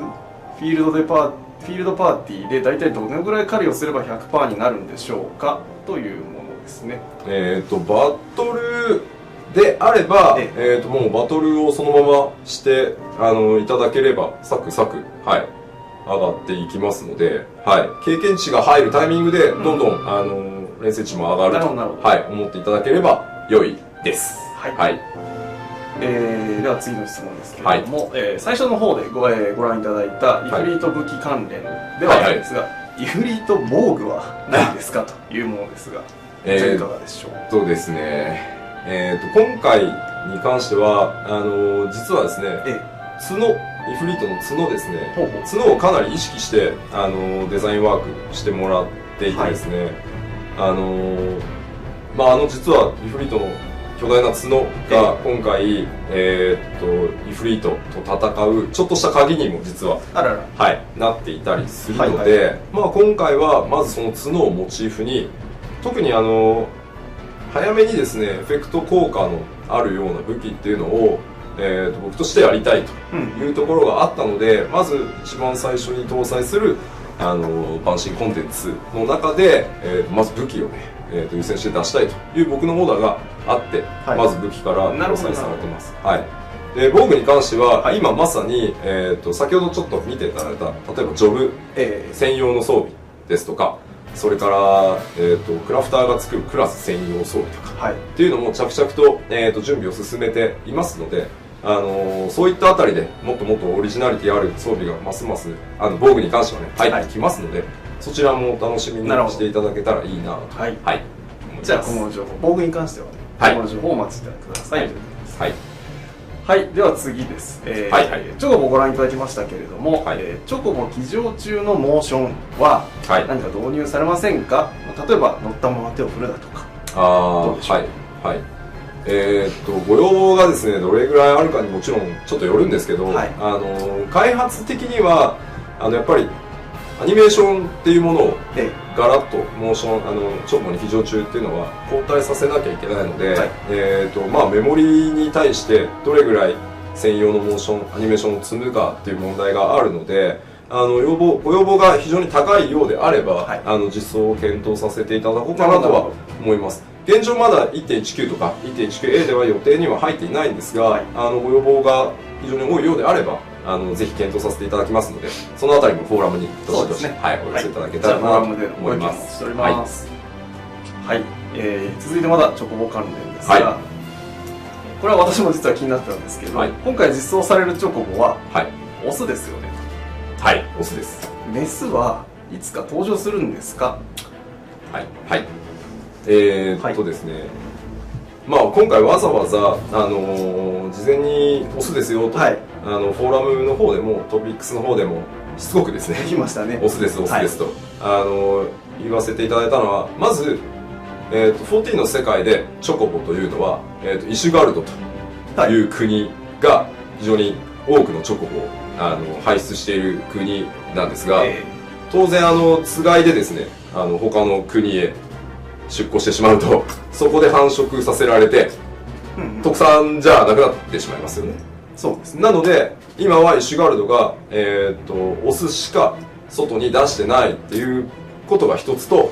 ィールドパーティーで大体どのぐらい狩りをすれば 100% になるんでしょうかというものですね。バトルであれば、もうバトルをそのまましていただければサクサク、はい、上がっていきますので、はい、経験値が入るタイミングでどんどん、錬成値も上がると、はい、思っていただければ良いです。はい、はい、では次の質問ですけれども、はい、最初の方でご覧いただいたイフリート武器関連ではあるんですが、イフリート防具は何ですかというものですが、いかがでしょう。そうですね、今回に関しては実はですね、角、イフリートの角ですね、角をかなり意識してデザインワークしてもらっていてですね、実はイフリートの巨大な角が今回、イフリートと戦うちょっとした鍵にも実ははい、なっていたりするので、今回はまずその角をモチーフに、特に早めにですねエフェクト効果のあるような武器っていうのを、僕としてやりたいというところがあったので、まず一番最初に搭載するバンシンコンテンツの中で、まず武器をね、優先して出したいという僕のオーダーがあって、はい、まず武器から搭載されてます。はい、で防具に関しては、今まさに、先ほどちょっと見ていただいた例えばジョブ、専用の装備ですとか、それから、クラフターが作るクラス専用装備とか、はい、っていうのも着々と、準備を進めていますので、そういったあたりでもっともっとオリジナリティある装備がますます防具に関してはね入ってきますので、はい、そちらもお楽しみにしていただけたらいいなと、はい、はい、じゃあ今後の情報、防具に関してはね、はい、今後の情報をお待ちいただいてください。はい、はい、では次です。はいはい、チョコボご覧いただきましたけれども、はい、チョコボ騎乗中のモーションは何か導入されませんか？例えば乗ったまま手を振るだとか。どうでしょう？はいはい、ご要望がですねどれぐらいあるかにもちろんちょっとよるんですけど、はい、開発的にはやっぱりアニメーションっていうものをガラッとモーションチョコボに騎乗中っていうのは交代させなきゃいけないので、はい、メモリに対してどれぐらい専用のモーションアニメーションを積むかっていう問題があるので、ご要望が非常に高いようであれば、はい、実装を検討させていただこうかなとは思います。現状まだ 1.19 とか 1.19A では予定には入っていないんですが、はい、ご要望が非常に多いようであればぜひ検討させていただきますので、そのあたりもフォーラムにどしどし、ね、はい、お寄せいただけたらなと思います。はい、続いてまだチョコボ関連ですが、はい、これは私も実は気になってたんですけど、はい、今回実装されるチョコボは、はい、オスですよね。はい、オスです。メスはいつか登場するんですか？はい、はい、ですね、今回わざわざ、事前にオスですよと、はい、フォーラムの方でもトピックスの方でもしつこくですね、来ましたね、オスですオスですと、はい、言わせていただいたのは、まず、14の世界でチョコボというのは、イシュガルドという国が非常に多くのチョコボを輩出している国なんですが、当然つがいでですね他の国へ出向してしまうとそこで繁殖させられて、特産じゃなくなってしまいますよね。そうですね。なので今はイシュガルドが、オスしか外に出してないっていうことが一つと、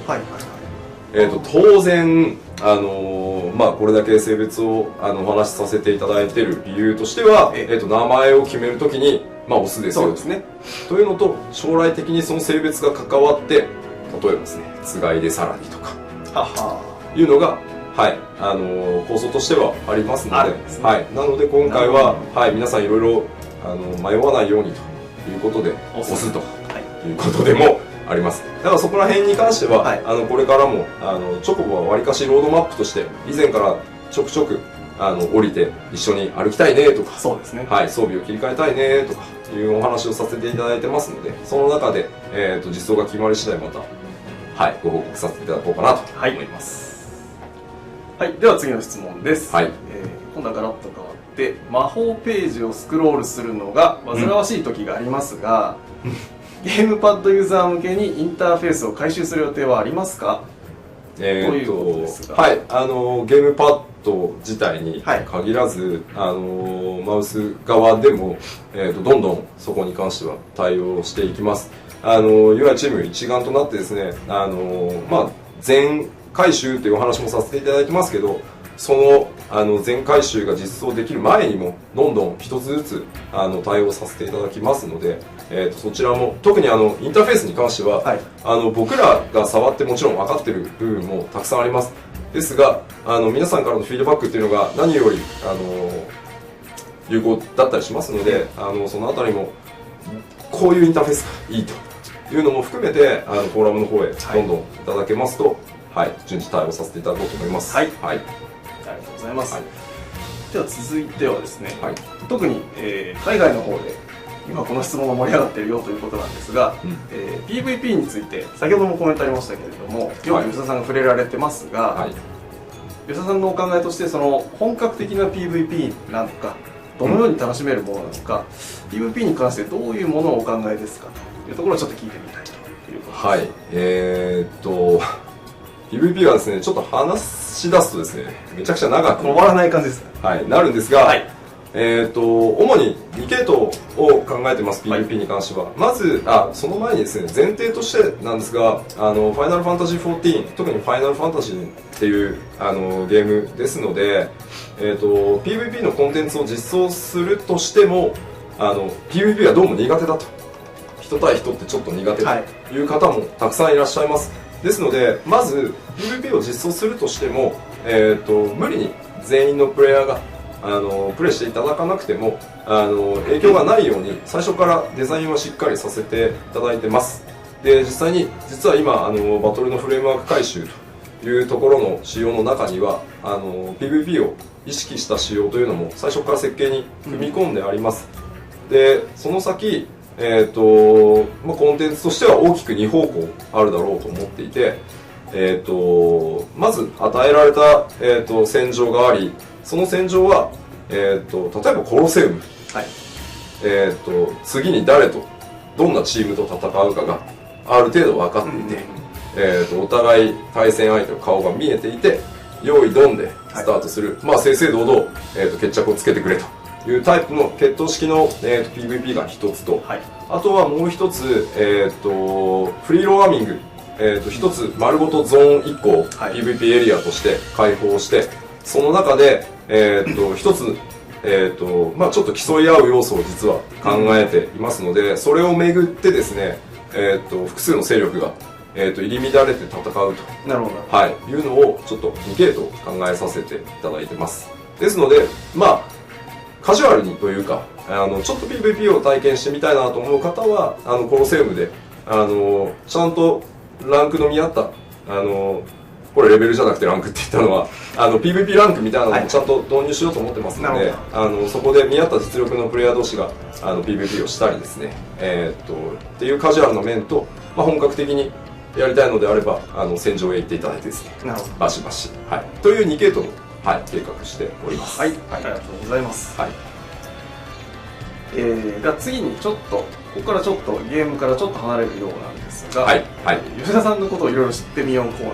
当然これだけ性別をお話しさせていただいている理由としては、名前を決めるときにオスですよですねというのと、将来的にその性別が関わって、例えばですねつがいでさらにとかいうのが、はい、構想としてはありますので、はい、なので今回は、はい、皆さんいろいろ迷わないようにということでオスということでもあります。だからそこら辺に関しては、はい、これからもチョコボはわりかしロードマップとして以前からちょくちょく降りて一緒に歩きたいねとか、そうですね、はい、装備を切り替えたいねとかいうお話をさせていただいてますので、その中で、実装が決まり次第また、はい、ご報告させていただこうかなと思います。はい、では次の質問です。はい、今度はガラッと変わって、魔法ページをスクロールするのが煩わしい時がありますが、ゲームパッドユーザー向けにインターフェースを改修する予定はありますか？ということですが、はい、ゲームパッド自体に限らず、マウス側でも、どんどんそこに関しては対応していきます。UI チーム一丸となってですね、全回収というお話もさせていただいてますけど、その全回収が実装できる前にもどんどん一つずつ対応させていただきますので、そちらも特にインターフェースに関しては、はい、僕らが触ってもちろん分かってる部分もたくさんあります。ですが皆さんからのフィードバックっていうのが何より有効だったりしますので、そのあたりもこういうインターフェースがいいというのも含めてフォーラムの方へどんどんいただけますと、はい、順次対応させていただこうと思います。はい、はい、ありがとうございます。はい、では続いてはですね、はい、特に、海外の方で今この質問が盛り上がっているよということなんですが、PVP について先ほどもコメントありましたけれども、よく吉田さんが触れられてますが、はい、吉田さんのお考えとしてその本格的な PVP なのか、どのように楽しめるものなのか、PVP に関してどういうものをお考えですかというところをちょっと聞いてみたいということです。はい、PVP はですね、ちょっと話し出すとですね、めちゃくちゃ長く終わらない感じですね。はい、なるんですが、はい、主に2系統を考えてます、PVP に関しては。まず、その前にですね、前提としてなんですが、ファイナルファンタジー14、特にファイナルファンタジーっていうゲームですので、PVP のコンテンツを実装するとしても、PVP はどうも苦手だと。人対人ってちょっと苦手という方もたくさんいらっしゃいます。ですので、まず PVP を実装するとしても、無理に全員のプレイヤーがプレイしていただかなくても影響がないように最初からデザインはしっかりさせていただいてます。で、実は今バトルのフレームワーク改修というところの仕様の中にはPVP を意識した仕様というのも最初から設計に組み込んであります。で、その先コンテンツとしては大きく2方向あるだろうと思っていて、まず与えられた、戦場があり、その戦場は、例えばコロセウム、はい、次に誰とどんなチームと戦うかがある程度分かっていて、お互い対戦相手の顔が見えていて、用意ドンでスタートする、はい、正々堂々、決着をつけてくれというタイプの決闘式の、PVP が一つと、はい、あとはもう一つ、フリーローアーミング、一つ丸ごとゾーン1個を PVP エリアとして開放して、その中で、一つ、ちょっと競い合う要素を実は考えていますので、それをめぐってですね、複数の勢力が、入り乱れて戦うと、なるほど、はい、いうのをちょっと2系統考えさせていただいてます。ですので、カジュアルにというか、ちょっと PVP を体験してみたいなと思う方はコロセウムでちゃんとランクの見合ったこれレベルじゃなくてランクって言ったのはPVP ランクみたいなのもちゃんと導入しようと思ってますので、そこで見合った実力のプレイヤー同士がPVP をしたりですね、っていうカジュアルな面と、本格的にやりたいのであれば戦場へ行っていただいてですね、バシバシ、はい、という2系統の、はい、計画しております。はい、ありがとうございます。はい、では次にちょっとここからちょっとゲームからちょっと離れるようなんですが、はいはい、吉田さんのことをいろいろ知ってみようコーナ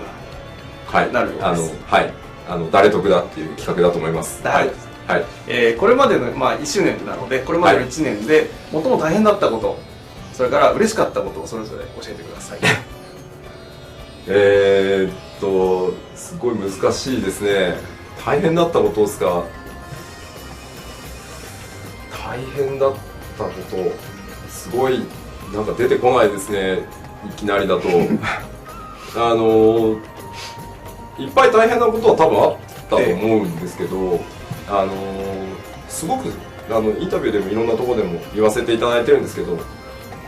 ーになるようです。はい、誰得だっていう企画だと思います。はいはい、これまでの、1周年なので、これまでの1年で最も大変だったこと、それから嬉しかったことをそれぞれ教えてください。すごい難しいですね。大変だったことですか。大変だったことすごいなんか出てこないですね、いきなりだと。いっぱい大変なことは多分あったと思うんですけど、すごくインタビューでもいろんなところでも言わせていただいてるんですけど、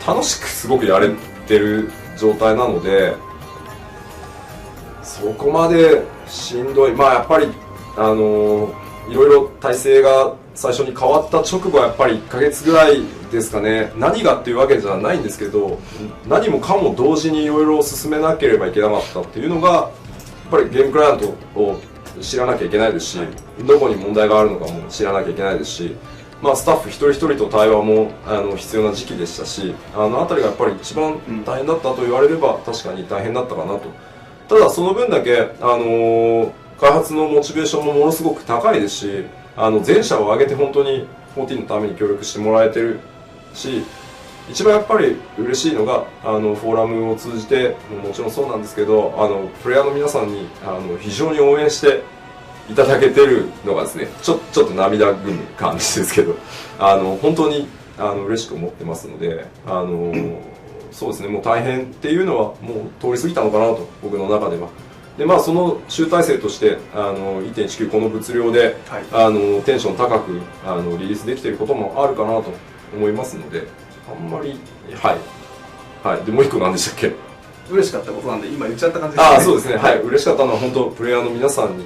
楽しくすごくやれてる状態なので、そこまでしんどい、やっぱりいろいろ体制が最初に変わった直後はやっぱり1ヶ月ぐらいですかね。何がっていうわけじゃないんですけど、何もかも同時にいろいろ進めなければいけなかったっていうのがやっぱりゲームクライアントを知らなきゃいけないですし、どこに問題があるのかも知らなきゃいけないですし、スタッフ一人一人と対話も必要な時期でしたし、あの辺りがやっぱり一番大変だったと言われれば確かに大変だったかなと。ただその分だけ、開発のモチベーションもものすごく高いですし、全社を挙げて本当に14のために協力してもらえてるし、一番やっぱり嬉しいのがフォーラムを通じてもちろんそうなんですけど、プレイヤーの皆さんに非常に応援していただけてるのがですね、ちょっと涙ぐむ感じですけど、本当に嬉しく思ってますので、そうですね、もう大変っていうのはもう通り過ぎたのかなと、僕の中では。でその集大成として1.19 この物量で、テンション高くリリースできていることもあるかなと思いますので、あんまりでもう一個何でしたっけ。嬉しかったことなんで今言っちゃった感じですね。そうですね、嬉しかったのは本当プレイヤーの皆さんに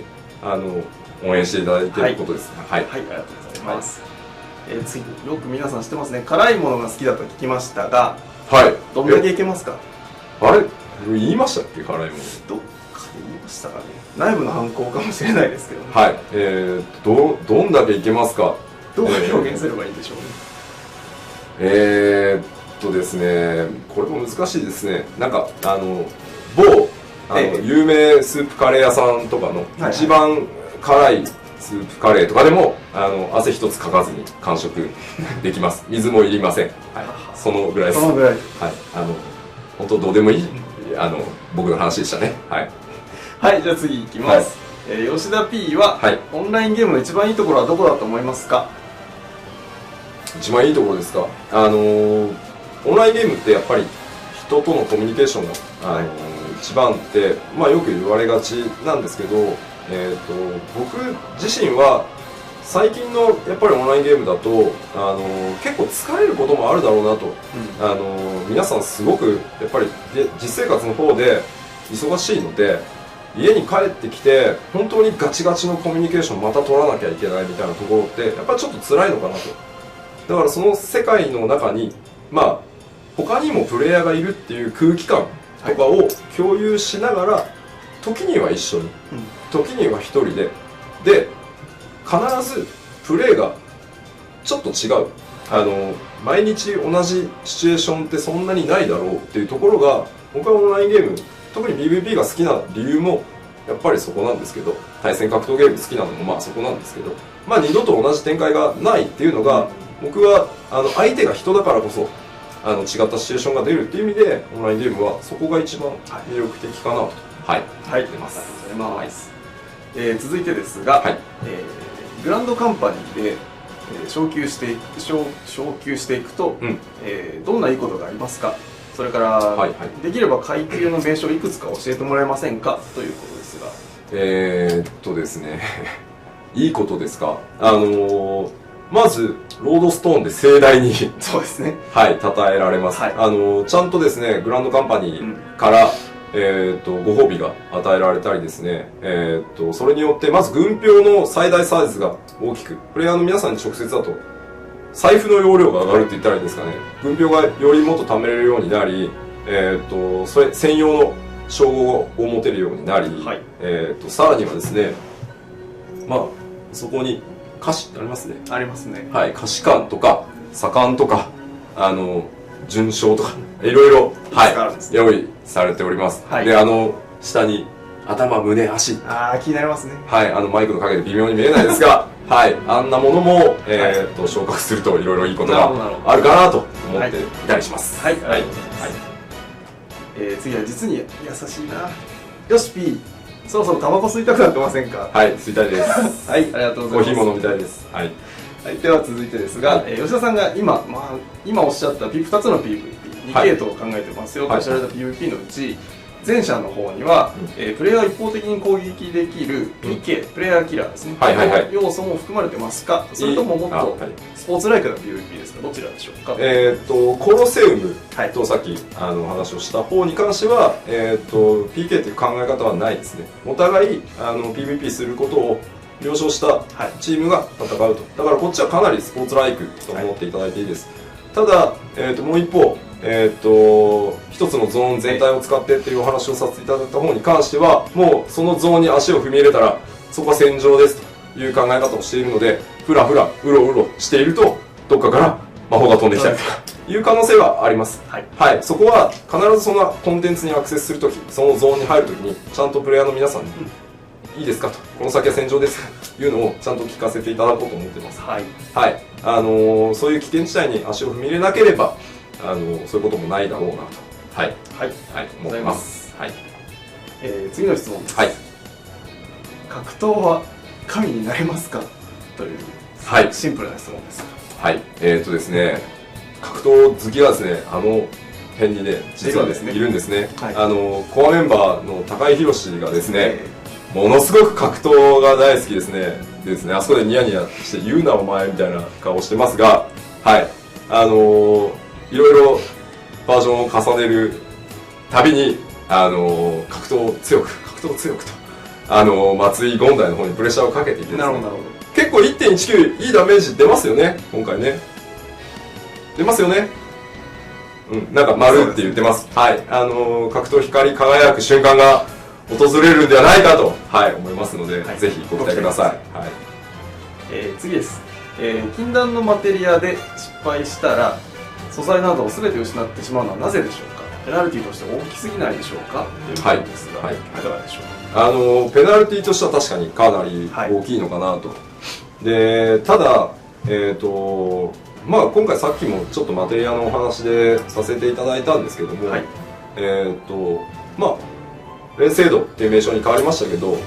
応援していただいていることです。ありがとうございます。次、よく皆さん知ってますね、辛いものが好きだと聞きましたが、どんだけいけますか。あれ言いましたっけ、辛いもの。言いましたかね。内部の犯行かもしれないですけど、どんだけいけますか。どう表現すればいいんでしょうね。ですね、これも難しいですね。なんか某有名スープカレー屋さんとかの一番辛いスープカレーとかでも汗一つかかずに完食できます。水もいりません。そのぐらいです。そのぐらい。本当どうでもいい僕の話でしたね。じゃあ次いきます。吉田 P は、オンラインゲームの一番いいところはどこだと思いますか。一番いいところですか。オンラインゲームってやっぱり人とのコミュニケーションが、一番ってよく言われがちなんですけど、僕自身は最近のやっぱりオンラインゲームだと結構疲れることもあるだろうなと、皆さんすごくやっぱり実生活の方で忙しいので、家に帰ってきて本当にガチガチのコミュニケーションまた取らなきゃいけないみたいなところってやっぱりちょっと辛いのかなと。だからその世界の中に他にもプレイヤーがいるっていう空気感とかを共有しながら、時には一緒に、時には一人で必ずプレイがちょっと違う、毎日同じシチュエーションってそんなにないだろうっていうところが、僕はオンラインゲーム、特に PVP が好きな理由もやっぱりそこなんですけど、対戦格闘ゲーム好きなのもそこなんですけど、二度と同じ展開がないっていうのが、僕は相手が人だからこそ違ったシチュエーションが出るっていう意味で、オンラインゲームはそこが一番魅力的かなと思ってます。ありがとうございます。続いてですが、グランドカンパニーで昇級していくと、どんないいことがありますか。それから、できれば階級の名称いくつか教えてもらえませんかということですが。ですねいいことですか。まずロードストーンで盛大にそうですね、称えられます。ちゃんとですね、グランドカンパニーから、ご褒美が与えられたりですね、それによってまず軍票の最大サイズが大きく、プレイヤーの皆さんに直接だと財布の容量が上がるって言ったらいいですかね、軍票がよりもっと貯めれるようになり、それ専用の称号を持てるようになり、さらにはですね、そこに歌詞ってありますね。ありますね。歌詞館とか左官とか準将とかいろいろ用意されております。で下に頭、胸、足、気になりますね。マイクの陰で微妙に見えないですがあんなものも昇格するといろいろいいことがあるかなと思っていたりします。次は実に優しいな。よし P、そろそろタバコ吸いたくなってませんか。吸いたいです。ありがとうございます。コーヒーも飲みたいです。では続いてですが、吉田さんが今おっしゃった2つの PVP、2系統を考えてますよとおっしゃられた PVP のうち、前者の方には、プレイヤーを一方的に攻撃できる PK、プレイヤーキラーですね、要素も含まれてますか、それとももっとスポーツライクな PVP ですか、どちらでしょうか。コロセウムとさっき話をした方に関しては、PK という考え方はないですね。お互いPVP することを了承したチームが戦うと。だからこっちはかなりスポーツライクと思っていただいていいです。ただ、もう一方、一つのゾーン全体を使ってっていうお話をさせていただいた方に関しては、もうそのゾーンに足を踏み入れたらそこは戦場ですという考え方をしているので、ふらふらうろうろしているとどっかから魔法が飛んできたりとかいう可能性はあります。はい、そこは必ずそのコンテンツにアクセスするとき、そのゾーンに入るときにちゃんとプレイヤーの皆さんに、いいですかと、この先は戦場ですというのをちゃんと聞かせていただこうと思ってます。はい、そういう危険地帯に足を踏み入れなければそういうこともないだろうなと、思ってます。次の質問です。格闘は神になれますかというシンプルな質問です。ですね、格闘好きはですね、辺にね、実はですね、いるんですね。コアメンバーの高井宏がですね、ものすごく格闘が大好きですね。でですね、あそこでニヤニヤして言うなお前みたいな顔をしてますが、いろいろバージョンを重ねるたびに、格闘強くと、松井権代の方にプレッシャーをかけていてですね、結構 1.19 いいダメージ出ますよね、今回ね。出ますよね。なんか丸って言ってます。格闘光り輝く瞬間が訪れるんではないかと、思いますので、ぜひご期待ください。次です。禁断のマテリアで失敗したら素材などを全て失ってしまうのはなぜでしょうか。ペナルティとして大きすぎないでしょうかということですが、いかがでしょうか。ペナルティとしては確かにかなり大きいのかなと。で、ただ、今回さっきもちょっとマテリアのお話でさせていただいたんですけども、連成度っていう名称に変わりましたけど、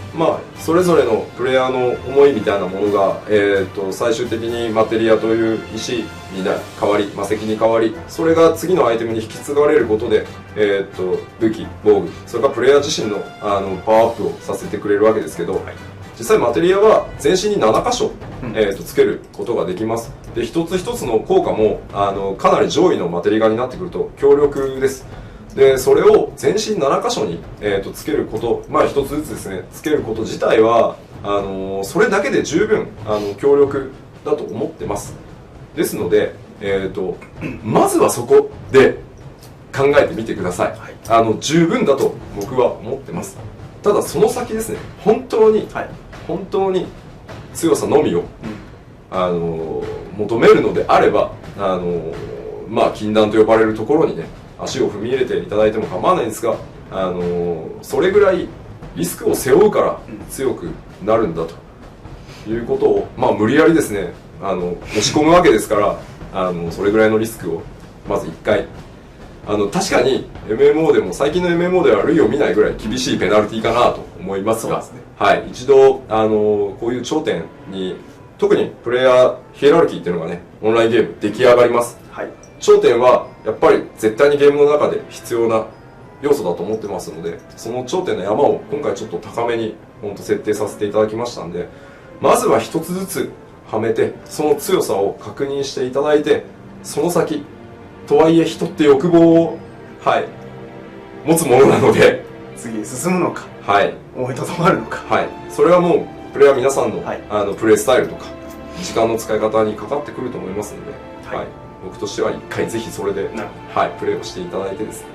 それぞれのプレイヤーの思いみたいなものが、最終的にマテリアという石に変わり、魔石に変わり、それが次のアイテムに引き継がれることで、武器、防具、それからプレイヤー自身のパワーアップをさせてくれるわけですけど、実際マテリアは全身に7箇所、つけることができます。で、一つ一つの効果もかなり上位のマテリアになってくると強力です。で、それを全身7箇所に、つけること、一つずつですね、つけること自体はそれだけで十分強力だと思ってます。ですので、まずはそこで考えてみてください。十分だと僕は思ってます。ただその先ですね、本当に強さのみを、求めるのであれば、禁断と呼ばれるところにね、足を踏み入れていただいても構わないんですが、それぐらいリスクを背負うから強くなるんだということを、無理やりですね、押し込むわけですから、それぐらいのリスクをまず1回、確かに MMO でも、最近の MMO では類を見ないぐらい厳しいペナルティかなと思いますが、一度こういう頂点に、特にプレイヤーヒエラルキーっていうのがね、オンラインゲーム出来上がります。頂点はやっぱり絶対にゲームの中で必要な要素だと思ってますので、その頂点の山を今回ちょっと高めに設定させていただきましたんで、まずは一つずつはめて、その強さを確認していただいて、その先とはいえ人って欲望を持つものなので、次へ進むのか、思いとどまるのか、それはもうプレイヤー皆さんの、プレイスタイルとか時間の使い方にかかってくると思いますので、僕としては一回ぜひそれで、プレイをしていただいてですね、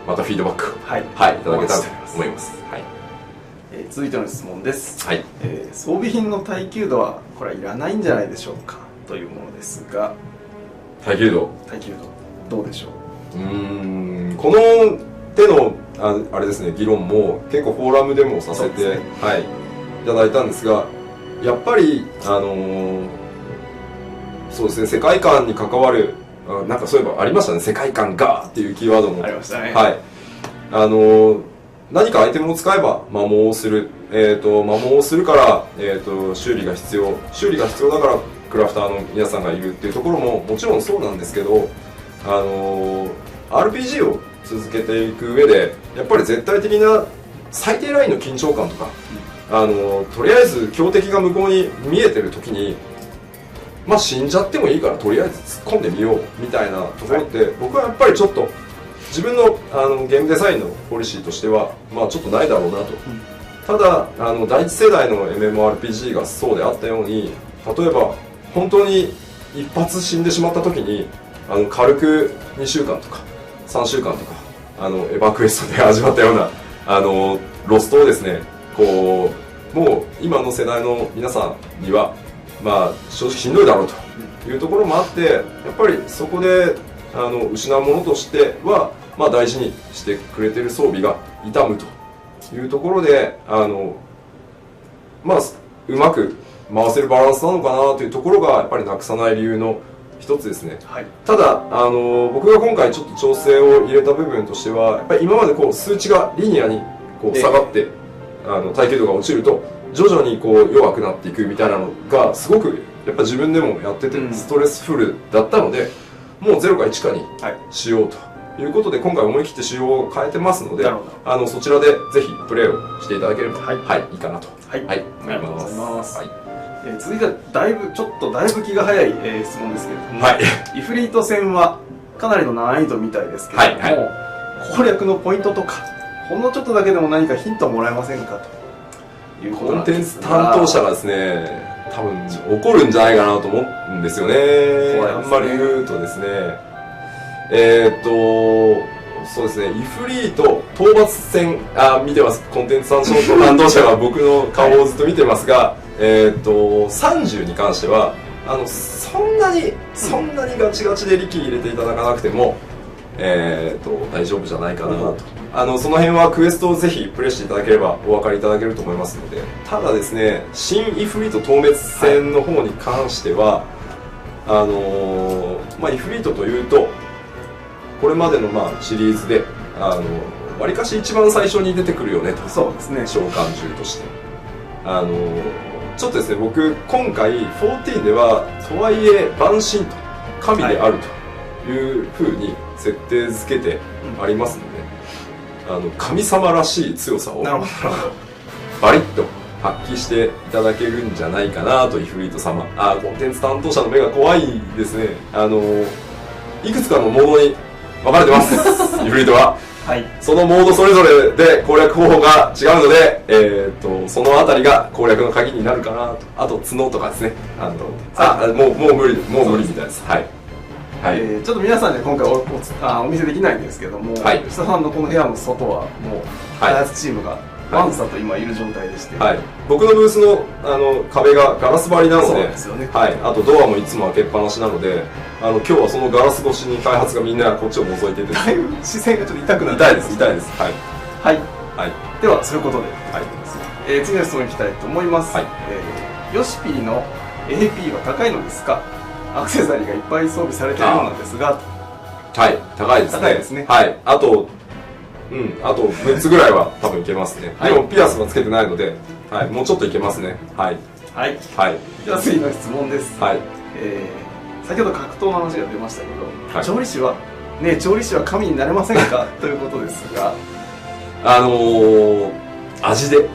またフィードバックを、いただけたらと思います。続いての質問です。装備品の耐久度はこれはいらないんじゃないでしょうかというものですが、耐久度どうでしょう。この手のあれですね、議論も結構フォーラムでもさせて、いただいたんですが、やっぱりそうですね、世界観に関わる、なんかそういえばありましたね、世界観がっていうキーワードもありましたね。何かアイテムを使えば摩耗をする、摩耗をするから、修理が必要だからクラフターの皆さんがいるっていうところももちろんそうなんですけど、RPG を続けていく上でやっぱり絶対的な最低ラインの緊張感とか、とりあえず強敵が向こうに見えてる時に、死んじゃってもいいからとりあえず突っ込んでみようみたいなところって、僕はやっぱりちょっと自分のゲームデザインのポリシーとしてはちょっとないだろうなと。ただ第一世代の MMORPG がそうであったように、例えば本当に一発死んでしまった時に軽く2週間とか3週間とかエヴァクエストで味わったようなロストをですね、こうもう今の世代の皆さんにはまあ正直しんどいだろうというところもあって、やっぱりそこで失うものとしては、まあ、大事にしてくれてる装備が傷むというところでまあうまく回せるバランスなのかなというところがやっぱりなくさない理由の一つですね、はい、ただ僕が今回ちょっと調整を入れた部分としては、やっぱり今までこう数値がリニアにこう下がって、耐久度が落ちると徐々にこう弱くなっていくみたいなのがすごくやっぱ自分でもやっててストレスフルだったので、もう0か1かにしようということで、今回思い切って仕様を変えてますので、そちらでぜひプレイをしていただければ、はい、いいかなと、はい、思います。続いてはだいぶ気が早い、質問ですけれども、はい、イフリート戦はかなりの難易度みたいですけれども、はい、攻略のポイントとかほんのちょっとだけでも何かヒントをもらえませんかということなんですが、コンテンツ担当者がですね、多分怒るんじゃないかなと思うんですよね。あんまり言うとですね、そうですね、イフリート討伐戦見てます。コンテンツ担当者が僕の顔をずっと見てますが、30に関してはそんなにガチガチで力入れていただかなくても大丈夫じゃないかなと。その辺はクエストをぜひプレイしていただければお分かりいただけると思いますので、ただですね、新イフリート透滅戦の方に関しては、イフリートというとこれまでのシリーズでわりかし一番最初に出てくるよねと。そうですね、召喚獣としてちょっとですね、僕今回14ではとはいえ万神と神であるというふうに設定づけてありますので、神様らしい強さをバリッと発揮していただけるんじゃないかなと。イフリート様、コンテンツ担当者の目が怖いですね。いくつかのモードに分かれてますイフリートは、はい、そのモードそれぞれで攻略方法が違うので、そのあたりが攻略の鍵になるかなと。あと角とかですね、もう無理みたいです。はい、はい、ちょっと皆さんに今回お見せできないんですけども、はい、吉田さんのこの部屋の外はもう開発チームがワンサと今いる状態でして、はい、僕のブースの壁がガラス張りなので、はい、あとドアもいつも開けっぱなしなので、今日はそのガラス越しに開発がみんなこっちを覗いてて、だいぶ視線がちょっと痛くなって痛いです、はいはい、はい、ではそういうことで、はい、次の質問に行きたいと思います。はい、ヨシピーの AP は高いのですか？アクセサリーがいっぱい装備されているようなんですが、はい、高いですね。はい、あと6つぐらいは多分いけますね。でもピアスはつけてないので、はい、もうちょっといけますね。はいはいはい。では次の質問です。はい。先ほど格闘の話が出ましたけど、調理師は神になれませんかということですが、味で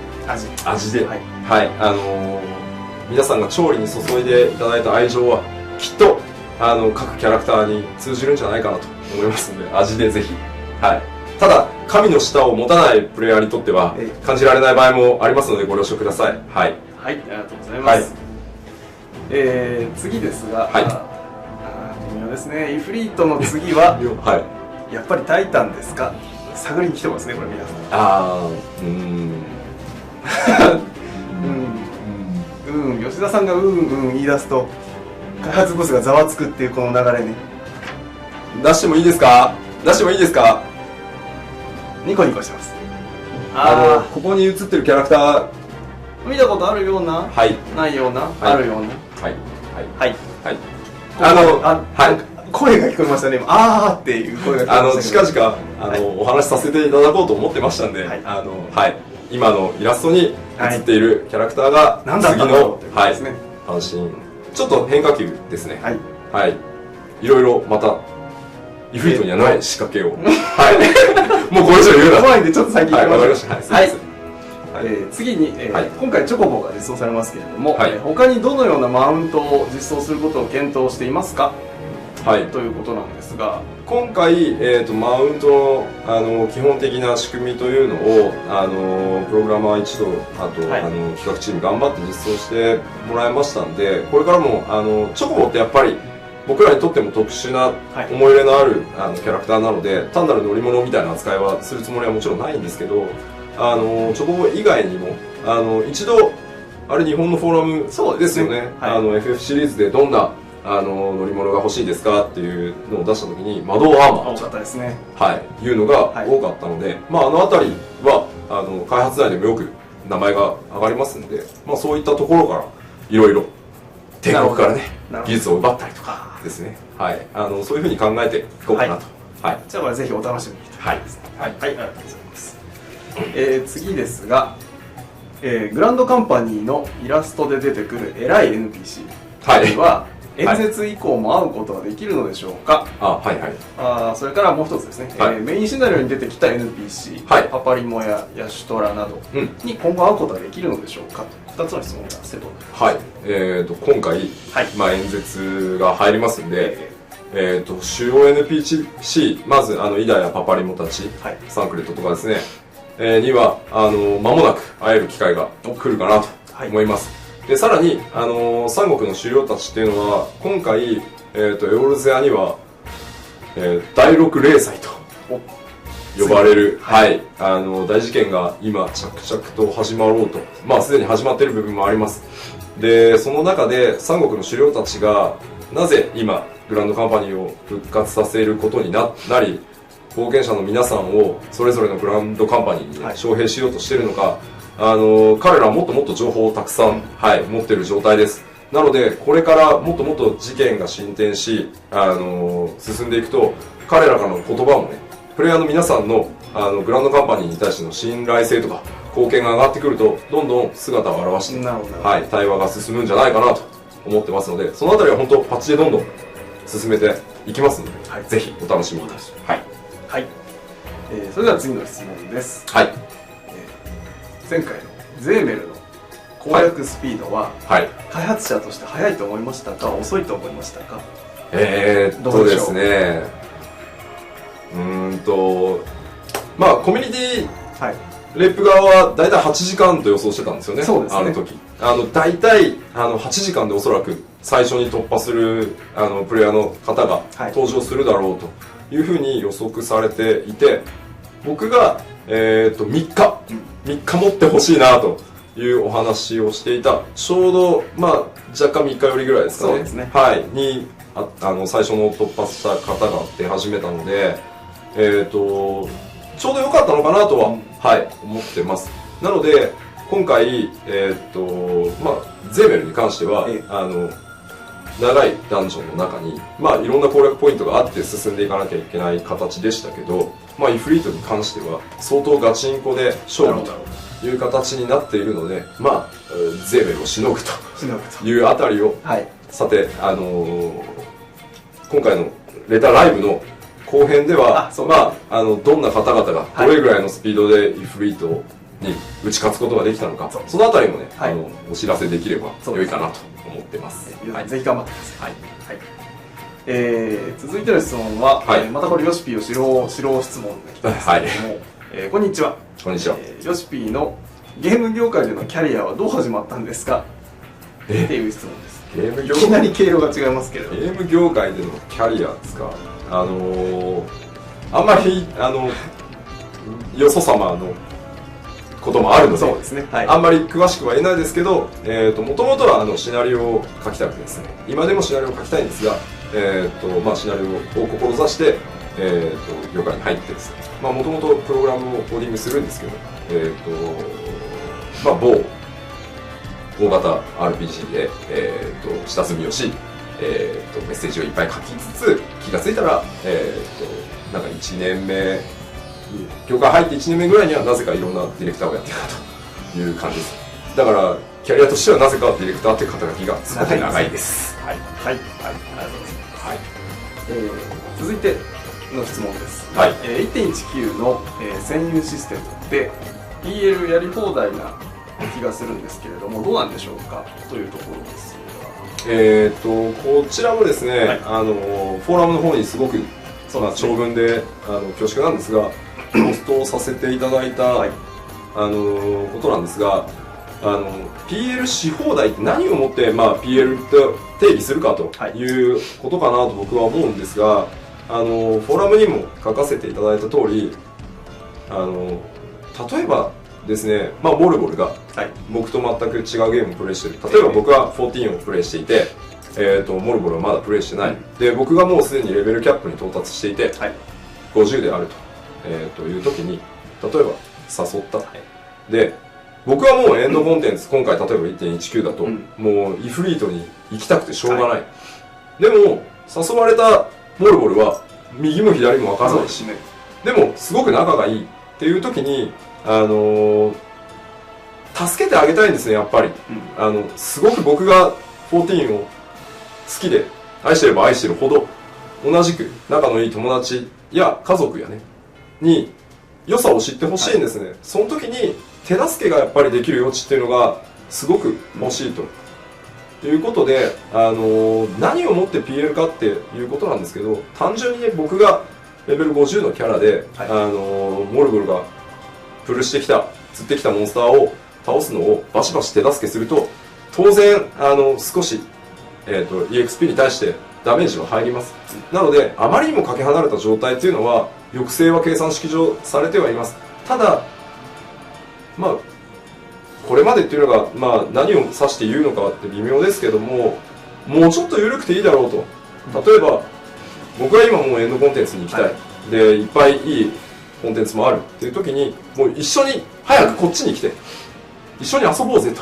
皆さんが調理に注いでいただいた愛情はきっと各キャラクターに通じるんじゃないかなと思いますので、味でぜひ。はい。ただ神の舌を持たないプレイヤーにとっては感じられない場合もありますのでご了承ください。はい、はい、ありがとうございます。次ですが、微妙ですね。イフリートの次は、はい、やっぱりタイタンですか？探りに来てますね、これ皆さん。吉田さんが言い出すと開発ブースがざわつくっていうこの流れね。出してもいいですか？ニコニコしてます。ここに映ってるキャラクター見たことあるような、はい、ないような、はい、あるような、はいはいはい、声が聞こえましたね。あーっていう声が聞こえましたけど、近々お話しさせていただこうと思ってましたんで、今のイラストに映っているキャラクターが次の安心、ちょっと変化球ですね。はい、いろいろまたイフリートにはない仕掛けを、もうこれ以上言うな。怖いんでちょっと先行きましょう。はい。次に今回チョコボが実装されますけれども、他にどのようなマウントを実装することを検討していますか？はい、ということなんですが、今回、マウントの基本的な仕組みというのをプログラマー一同、あと、はい、企画チーム頑張って実装してもらいましたんで、これからもチョコボってやっぱり僕らにとっても特殊な思い入れのある、キャラクターなので、単なる乗り物みたいな扱いはするつもりはもちろんないんですけど、チョコボ以外にも一度あれ日本のフォーラムですよね、はい、FF シリーズでどんな乗り物が欲しいですかっていうのを出した時に魔導アーマー多かったですね、はい、いうのが多かったので、はい、まあ辺りは開発内でもよく名前が上がりますので、まあ、そういったところからいろいろ天国からね技術を奪ったりとかですね、はい、そういうふうに考えていこうかなと、はい、じゃあこれぜひお楽しみにということですね。はい、はい、ありがとうございます。次ですが、グランドカンパニーのイラストで出てくる偉い NPC は、演説以降も会うことができるのでしょうか。はいはい。それからもう一つですね、はい、メインシナリオに出てきた NPC、はい、パパリモやヤシュトラなどに今後会うことができるのでしょうかと2つの質問がセットになります。はい、今回、はい、まあ、演説が入りますんで、主要 NPC、まずイダやパパリモたち、はい、サンクレットとかですね、には間もなく会える機会が来るかなと思います。はい、でさらに三国の首領たちっていうのは今回、エオルゼアには、第6例祭と呼ばれる、はい、大事件が今着々と始まろうと、まあすでに始まっている部分もあります。でその中で三国の首領たちがなぜ今グランドカンパニーを復活させることになり、冒険者の皆さんをそれぞれのグランドカンパニーに招聘しようとしているのか、彼らはもっともっと情報をたくさん、はい、持っている状態です。なのでこれからもっともっと事件が進展し、進んでいくと彼らからの言葉もね、プレイヤーの皆さんのグランドカンパニーに対しての信頼性とか貢献が上がってくるとどんどん姿を現して、はい、対話が進むんじゃないかなと思ってますので、そのあたりは本当パッチでどんどん進めていきますので、はい、ぜひお楽しみに。はい、はい、それでは次の質問です。はい、前回のゼーメルの攻略スピードは、はい、開発者として速いと思いましたか、遅いと思いましたか。ですね、まあコミュニティ、はい、レップ側は大体8時間と予想してたんですよね。そうですね、あの時大体8時間でおそらく最初に突破するプレイヤーの方が登場するだろうというふうに予測されていて、僕が、3日持ってほしいなというお話をしていた、ちょうど、まあ、若干3日よりぐらいですかね。そうですね、はい、に最初の突破した方が出始めたので、ちょうど良かったのかなとは、はい、思ってます。なので今回、まあ、ゼーメルに関しては、長いダンジョンの中に、まあ、いろんな攻略ポイントがあって進んでいかなきゃいけない形でしたけど、まあ、イフリートに関しては相当ガチンコで勝負という形になっているので、まあ、ゼーメルをしのぐというあたりを、はい、さて、今回のレターライブの後編では、まあ、どんな方々がどれぐらいのスピードでイフリートに打ち勝つことができたのか、そのあたりもね、はい、お知らせできれば良いかなと思ってます。はい、ぜひ頑張ってください。はいはい、続いての質問は、はい、またこれヨシピーを指導質問が来たんですけれども、はい、こんにちは。こんにちは。ヨシピーのゲーム業界でのキャリアはどう始まったんですかっていう質問です。ゲーム業界、いきなり経路が違いますけれども、ゲーム業界でのキャリアですか。あんまりよそ様のこともあるので、そうですね、はい、あんまり詳しくは言えないですけど、もともとはシナリオを書きたくてですね、今でもシナリオを書きたいんですが、まあ、シナリオを志して、業界に入ってですね、まあ、もともとプログラムをコーディングするんですけど、まあ、大型 RPG で、下積みをし、メッセージをいっぱい書きつつ、気がついたら、なんか1年目、業界入って1年目ぐらいにはなぜかいろんなディレクターをやっていたという感じです。だからキャリアとしてはなぜかディレクターという肩書きがすごく長いです。はい、はい、はい、ありがとうございます。はい、続いての質問です。はい、1.19 の、占有システムで PL やり放題な気がするんですけれども、どうなんでしょうかというところですこちらもですね、はい、フォーラムの方にすごく、長文で恐縮なんですがポストをさせていただいた、はい、ことなんですが、PL し放題って何をもって、PL と定義するかということかなと僕は思うんですが、フォーラムにも書かせていただいた通り、例えばですね、ボルボルが僕と全く違うゲームをプレイしている。例えば僕は14をプレイしていて、モルボルはまだプレイしてない、で僕がもうすでにレベルキャップに到達していて、50であると、いう時に例えば誘った、で僕はもうエンドコンテンツ今回例えば 1.19 だと、もうイフリートに行きたくてしょうがない、でも誘われたモルボルは右も左も分からないし、でもすごく仲がいいっていう時に助けてあげたいんですね、やっぱり、すごく僕が14を好きで愛してれば愛してるほど同じく仲のいい友達や家族やねに良さを知ってほしいんですね、その時に手助けがやっぱりできる余地っていうのがすごく欲しいと、いうことで、何をもって PL かっていうことなんですけど、単純にね僕がレベル50のキャラで、モルボルがプルしてきた釣ってきたモンスターを倒すのをバシバシ手助けすると当然少し、EXP に対してダメージは入ります。なのであまりにもかけ離れた状態っていうのは抑制は計算式上されてはいます。ただこれまでっていうのが、何を指して言うのかって微妙ですけども、もうちょっと緩くていいだろうと。例えば僕は今もうエンドコンテンツに行きたい、でいっぱいいいコンテンツもあるっていう時にもう一緒に早くこっちに来て一緒に遊ぼうぜと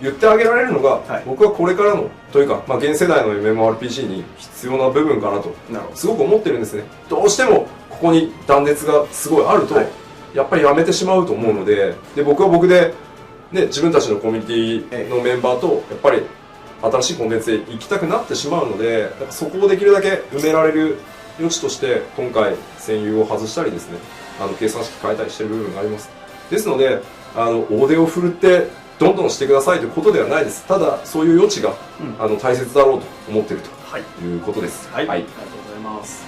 言ってあげられるのが、僕はこれからのというか、現世代の MMORPG に必要な部分かなとすごく思ってるんですね。どうしてもここに断絶がすごいあると、やっぱりやめてしまうと思うので、僕は僕で、自分たちのコミュニティのメンバーとやっぱり新しいコンテンツへ行きたくなってしまうので、そこをできるだけ埋められる余地として今回占有を外したりですね、計算式変えたりしている部分があります。ですので大手を振るってどんどんしてくださいということではないです。ただそういう余地が、大切だろうと思っているということです。ありがとうございます。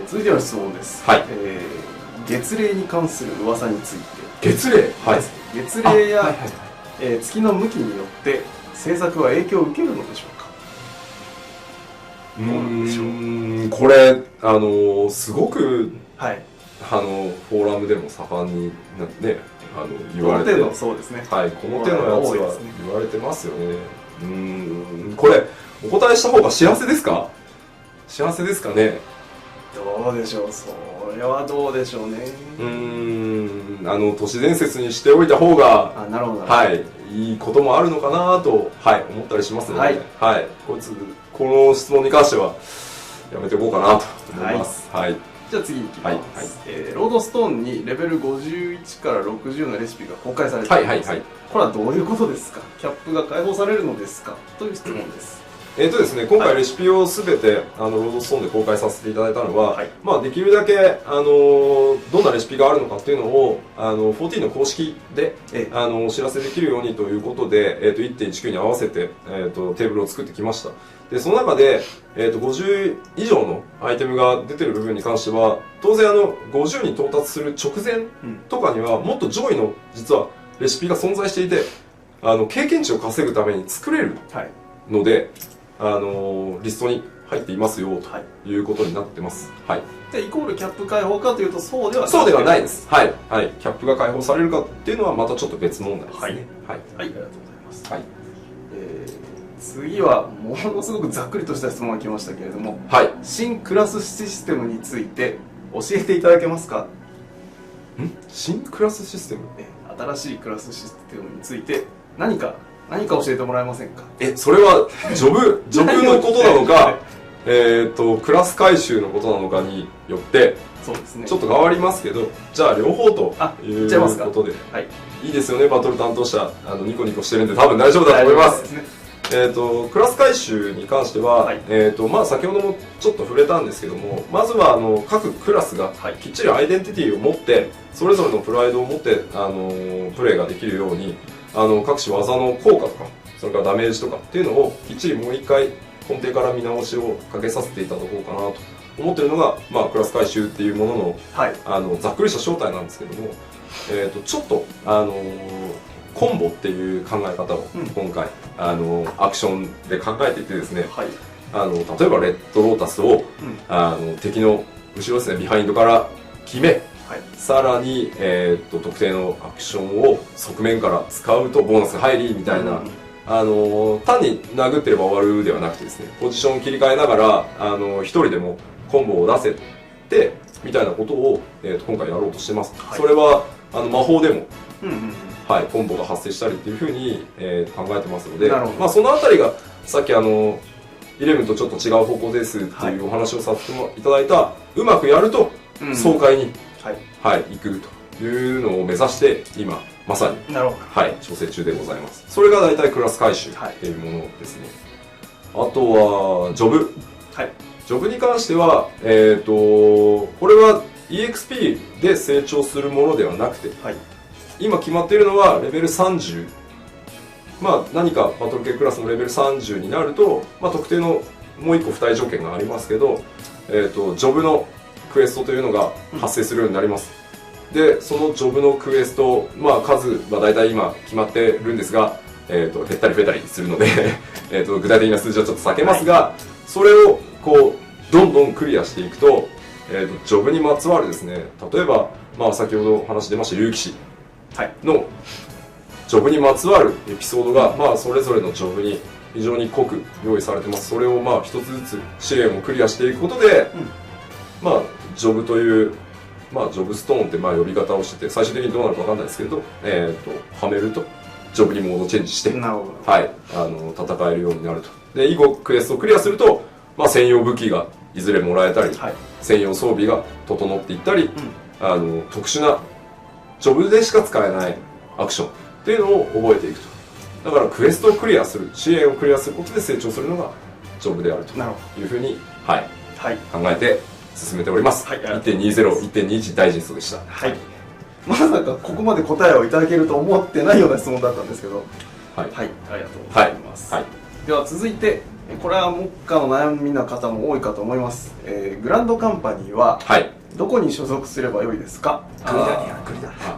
続いての質問です。月齢に関する噂について。月齢、月齢や月の向きによって制作は影響を受けるのでしょうか。これすごく、フォーラムでも盛んに言われて、そうですね、この手のやつは言われてますよね。これお答えした方が幸せですか？幸せですかね。どうでしょう。それはどうでしょうね。都市伝説にしておいた方がいいこともあるのかなと、思ったりしますので、この質問に関してはやめておこうかなと思います。じゃあ次いきます。ロードストーンにレベル51から60のレシピが公開されています。これはどういうことですか？キャップが解放されるのですか？という質問です。ですね、今回レシピをすべてロードストーンで公開させていただいたのは、できるだけどんなレシピがあるのかっていうのを14の公式でお知らせできるようにということで、1.19 に合わせてテーブルを作ってきました。でその中で、50以上のアイテムが出てる部分に関しては当然50に到達する直前とかにはもっと上位の実はレシピが存在していて経験値を稼ぐために作れるので、リストに入っていますよということになってます。でイコールキャップ解放かというとそうではないです。キャップが解放されるかっていうのはまたちょっと別問題ですね。ありがとうございます。次はものすごくざっくりとした質問が来ましたけれども、新クラスシステムについて教えていただけますか？新クラスシステム？新しいクラスシステムについて何か教えてもらえませんか？それはジョブのことなのかクラス回収のことなのかによってちょっと変わりますけど、じゃあ両方ということでいいですよね。バトル担当者ニコニコしてるんで多分大丈夫だと思います。クラス回収に関しては、先ほどもちょっと触れたんですけども、まずは各クラスがきっちりアイデンティティを持ってそれぞれのプライドを持ってプレーができるように各種技の効果とかそれからダメージとかっていうのをきっちりもう一回根底から見直しをかけさせていただこうかなと思ってるのが、クラス回収っていうものの、はい、ざっくりした正体なんですけども、ちょっと、コンボっていう考え方を今回、アクションで考えていてですね、はい、例えばレッドロータスを、敵の後ろですね、ビハインドから決め、はい、さらに、特定のアクションを側面から使うとボーナスが入りみたいな、単に殴ってれば終わるではなくてですね、ポジションを切り替えながら一人でもコンボを出せてみたいなことを、今回やろうとしてます、はい、それは魔法でも、はい、コンボが発生したりっていうふうに、考えてますので、そのあたりがさっき11とちょっと違う方向ですっていうお話をさせていただいた、うまくやると爽快に、はい行くというのを目指して今まさに、はい、調整中でございます。それが大体クラス回収っていうものですね、あとはジョブ、ジョブに関しては、これは EXP で成長するものではなくて、今決まっているのはレベル30、何かバトル系クラスのレベル30になると、特定のもう1個付帯条件がありますけど、ジョブのクエストというのが発生するようになります。でそのジョブのクエスト、数は大体今決まってるんですが、減ったり増えたりするので具体的な数字はちょっと避けますが、それをこうどんどんクリアしていくと、ジョブにまつわるですね、例えば、先ほど話出ました竜騎士のジョブにまつわるエピソードが、それぞれのジョブに非常に濃く用意されてます。それを一つずつ試練をクリアしていくことで、ジョブというジョブストーンって呼び方をしてて、最終的にどうなるか分かんないですけれど、はめるとジョブにモードチェンジして、はい、戦えるようになると。で以後クエストをクリアすると、専用武器がいずれもらえたり、専用装備が整っていったり、特殊なジョブでしか使えないアクションっていうのを覚えていくと。だからクエストをクリアする、試練をクリアすることで成長するのがジョブであるというふうに、考えて進めております。1.20、1.21 ダイジェストでした。まさかここまで答えをいただけると思ってないような質問だったんですけど、ありがとうございます。では続いて、これは目下の悩みな方も多いかと思います。グランドカンパニーはどこに所属すればよいですか？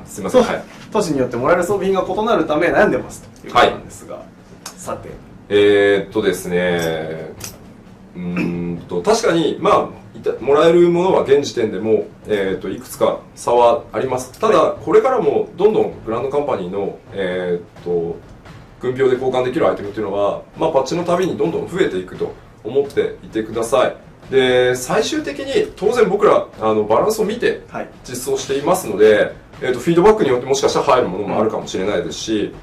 すみません。都市によってもらえる装備品が異なるため悩んでますということなんですが、さて。ですね、確かにもらえるものは現時点でも、いくつか差はあります。ただ、これからもどんどんグランドカンパニーの、軍票で交換できるアイテムというのは、パッチのたびにどんどん増えていくと思っていてください。で最終的に当然僕らバランスを見て実装していますので、フィードバックによってもしかしたら入るものもあるかもしれないですし、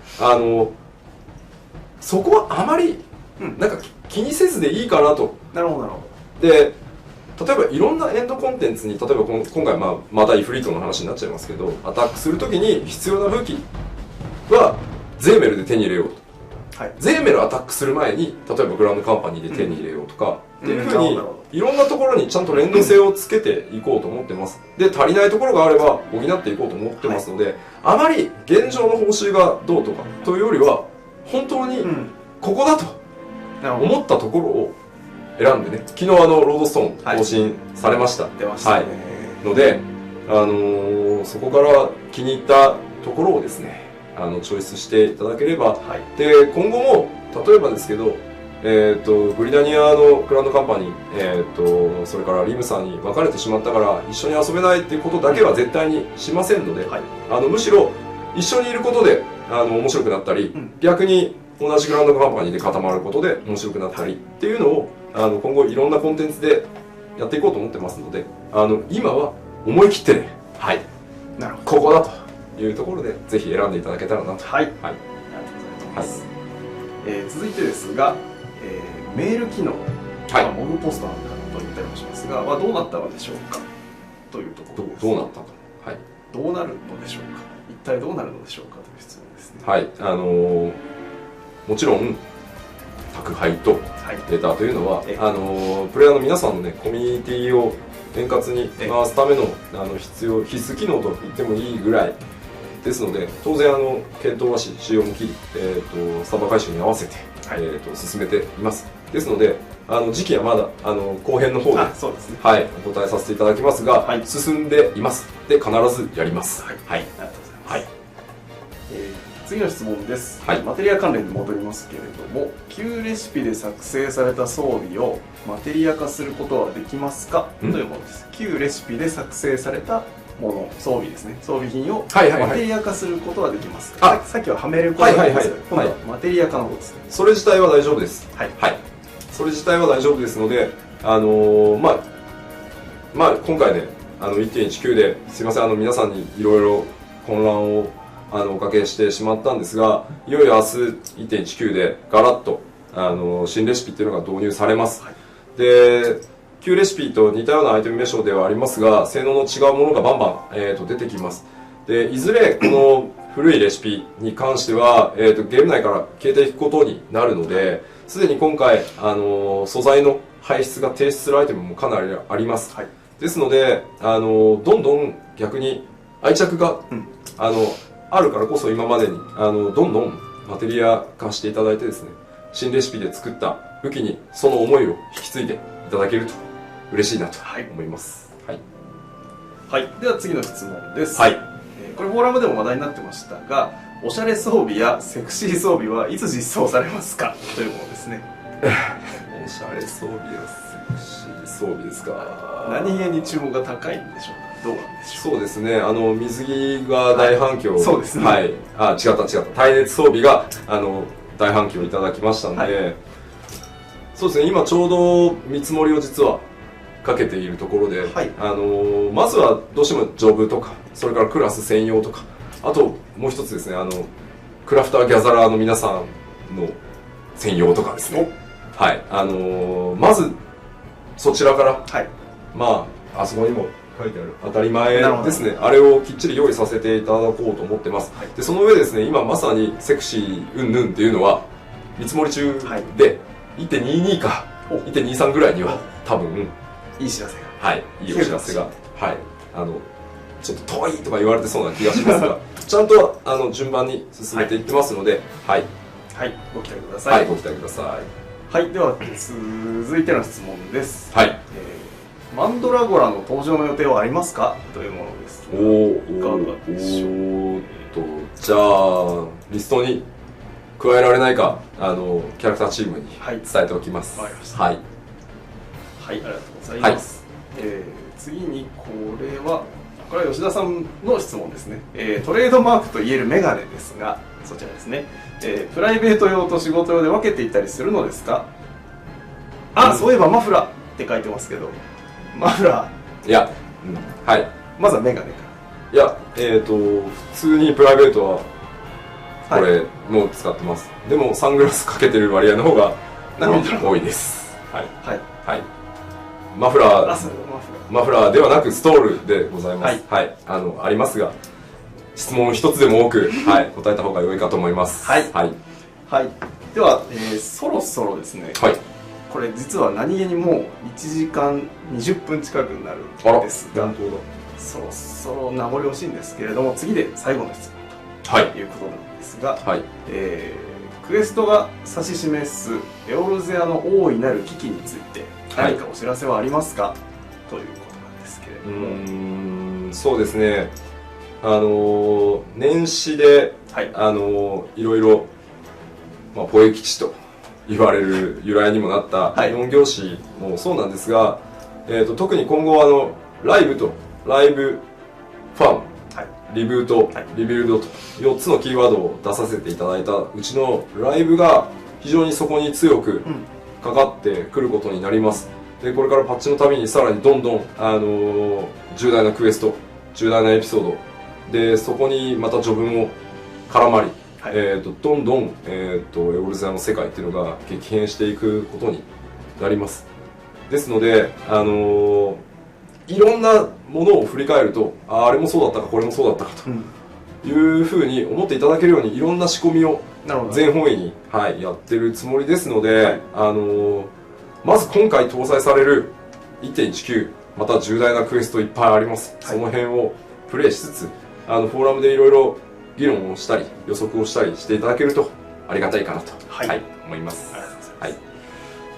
そこはあまりなんか気にせずでいいかなと。なるほどなるほど。で例えばいろんなエンドコンテンツに、例えば今回またイフリートの話になっちゃいますけど、アタックするときに必要な武器はゼーメルで手に入れようと、ゼーメルアタックする前に例えばグランドカンパニーで手に入れようとか、っていうふうにいろんなところにちゃんと連動性をつけていこうと思ってます。で足りないところがあれば補っていこうと思ってますので、あまり現状の報酬がどうとかというよりは、本当にここだと思ったところを選んでね、昨日ロードストーン更新されました。出ましたね。ので、そこから気に入ったところをですね、チョイスしていただければ、で今後も例えばですけど、グリダニアのグランドカンパニー、それからリムさんに別れてしまったから一緒に遊べないっていうことだけは絶対にしませんので、むしろ一緒にいることで面白くなったり、逆に同じグランドカンパニーで固まることで面白くなったりっていうのを今後いろんなコンテンツでやっていこうと思ってますので、今は思い切ってね、なるほど、ここだというところでぜひ選んでいただけたらなと。ありがとうございます。続いてですが、メール機能、モブポストなんかと言ったりもしますが、どうなったのでしょうかというところです。どうなったと、どうなるのでしょうか、一体どうなるのでしょうかという質問ですね。もちろん宅配とレターというのは、プレイヤーの皆さんのね、コミュニティを円滑に回すための必須機能と言ってもいいぐらいですので当然検討はし仕様も切り、サーバー改修に合わせて、進めています。ですので時期はまだ後編の方で、そうですね、はい、お答えさせていただきますが、進んでいます。で必ずやります。はい、ありがとうございます。はい、次の質問です、はい、マテリア関連に戻りますけれども、旧レシピで作成された装備をマテリア化することはできますか、というものです。旧レシピで作成されたもの、装備ですね、装備品をマテリア化することはできますか。さっきははめることはできますけど、今度はマテリア化のことですね。それ自体は大丈夫です。はい、それ自体は大丈夫ですので、今回ね1.19 ですいません皆さんにいろいろ混乱をおかけしてしまったんですが、いよいよ明日 1.19 でガラッと新レシピっていうのが導入されます。で旧レシピと似たようなアイテム名称ではありますが、性能の違うものがバンバン、出てきます。でいずれこの古いレシピに関しては、ゲーム内から消えていくことになるので、すでに今回素材の排出が停止するアイテムもかなりあります。ですのでどんどん逆に愛着が、あるからこそ今までにどんどんマテリア化していただいてですね、新レシピで作った武器にその思いを引き継いでいただけると嬉しいなと思います。では次の質問です。これフォーラムでも話題になってましたが、おしゃれ装備やセクシー装備はいつ実装されますか、というものですね。おしゃれ装備やセクシー装備ですか。何気に注目が高いんでしょうか。どうなんでしょう。そうですね、水着が大反響、そうですね、違った耐熱装備が大反響いただきましたので、そうですね、今ちょうど見積もりを実はかけているところで、まずはどうしてもジョブとか、それからクラス専用とか、あともう一つですね、クラフターギャザラーの皆さんの専用とかですね、まずそちらから、あそこにも書いてある当たり前ですね、あれをきっちり用意させていただこうと思ってます。でその上ですね、今まさにセクシーうんぬんっていうのは見積もり中で、1.22 か 1.23 ぐらいには多分いい知らせが、いいお知らせが、ちょっと遠いとか言われてそうな気がしますがちゃんと順番に進めていってますので、ご期待ください。ご期待ください。では続いての質問です。マンドラゴラの登場の予定はありますか、というものです。いかがでしょう。じゃあリストに加えられないかキャラクターチームに伝えておきます。ありがとうございます。次にこれは吉田さんの質問ですね。トレードマークといえるメガネですが、そちらですね、プライベート用と仕事用で分けていたりするのですか。そういえばマフラーって書いてますけど、マフラー、いや、まずはメガネから。いや、普通にプライベートはこれもう使ってます。でもサングラスかけてる割合の方が多いです。マフラーではなくストールでございます。ありますが、質問一つでも多く答えた方が良いかと思います。ではそろそろですね、これ実は何気にもう1時間20分近くになるんですが、そろそろ名残惜しいんですけれども、次で最後の質問ということなんですが、クエストが指し示すエオルゼアの大いなる危機について何かお知らせはありますか、ということなんですけれども。そうですね、年始で、いろいろ、ポエ基地と言われる由来にもなった4拍子もそうなんですが、特に今後ライブとライブファン、リブート、リビルドと4つのキーワードを出させていただいたうちのライブが非常にそこに強くかかってくることになります。でこれからパッチのたびにさらにどんどん、重大なクエスト、重大なエピソードで、そこにまた序文も絡まり、どんどん、エオルゼアの世界っていうのが激変していくことになります。ですので、いろんなものを振り返ると、あれもそうだったかこれもそうだったかというふうに思っていただけるように、いろんな仕込みを全方位に、やってるつもりですので、まず今回搭載される 1.19、 また重大なクエストいっぱいあります。その辺をプレイしつつ、フォーラムでいろいろ議論をしたり予測をしたりしていただけるとありがたいかなと、思います。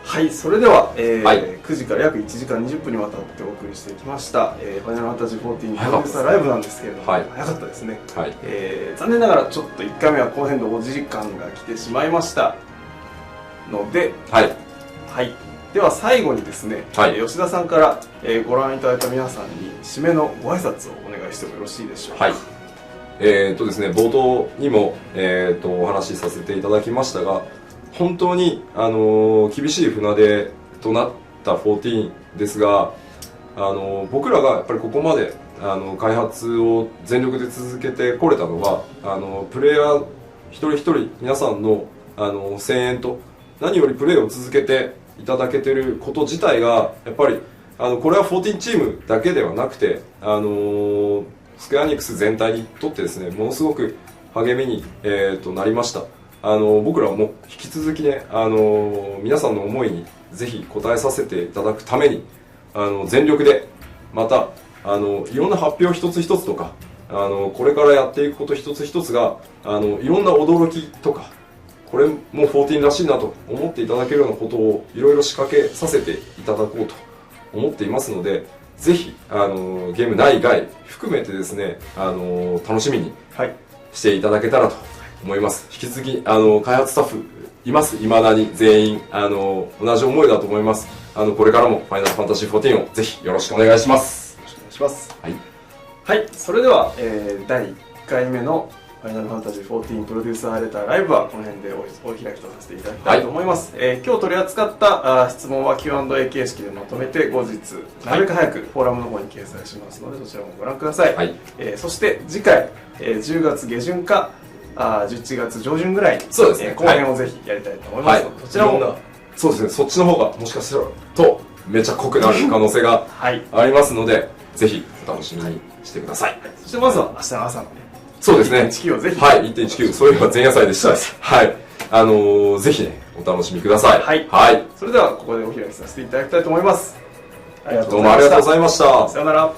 はい、それでは、9時から約1時間20分にわたってお送りしてきました、ファイナルファンタジー14プロデューサーライブなんですけれども、早かったですね。残念ながらちょっと1回目は後編でお時間が来てしまいましたので、では最後にですね、吉田さんから、ご覧いただいた皆さんに締めのご挨拶をお願いしてもよろしいでしょうか。ですね、冒頭にも、お話しさせていただきましたが、本当に、厳しい船出となった14ですが、僕らがやっぱりここまで開発を全力で続けてこれたのはプレイヤー一人一人皆さんの声援と、何よりプレーを続けていただけてること自体がやっぱりこれは14チームだけではなくてスクエアニックス全体にとってですね、ものすごく励みに、なりました。僕らも引き続きね、皆さんの思いにぜひ応えさせていただくために全力で、またいろんな発表一つ一つとかこれからやっていくこと一つ一つがいろんな驚きとか、これも14らしいなと思っていただけるようなことをいろいろ仕掛けさせていただこうと思っていますので、ぜひゲーム内外含めてですね楽しみにしていただけたらと思います。引き続き開発スタッフいます、未だに全員同じ思いだと思います。これからもファイナルファンタジー14をぜひよろしくお願いします。よろしくお願いします。それでは、第1回目のファイナルファンタジー14プロデューサーレターライブはこの辺でお開きとさせていただきたいと思います。今日取り扱った質問は Q&A 形式でまとめて後日なるべく早くフォーラムの方に掲載しますので、そちらもご覧ください。そして次回、10月下旬か11月上旬ぐらいに後編をぜひやりたいと思いますので、そちらもそうですね、そっちの方がもしかしたらとめちゃ濃くなる可能性がありますので、ぜひお楽しみにしてください。そしてまずは明日の朝のそうですね、 1.19 をぜひ、1.19、そういえば前夜祭でした。ぜひねお楽しみください。それではここでお開きさせていただきたいと思います。どうもありがとうございました。さようなら。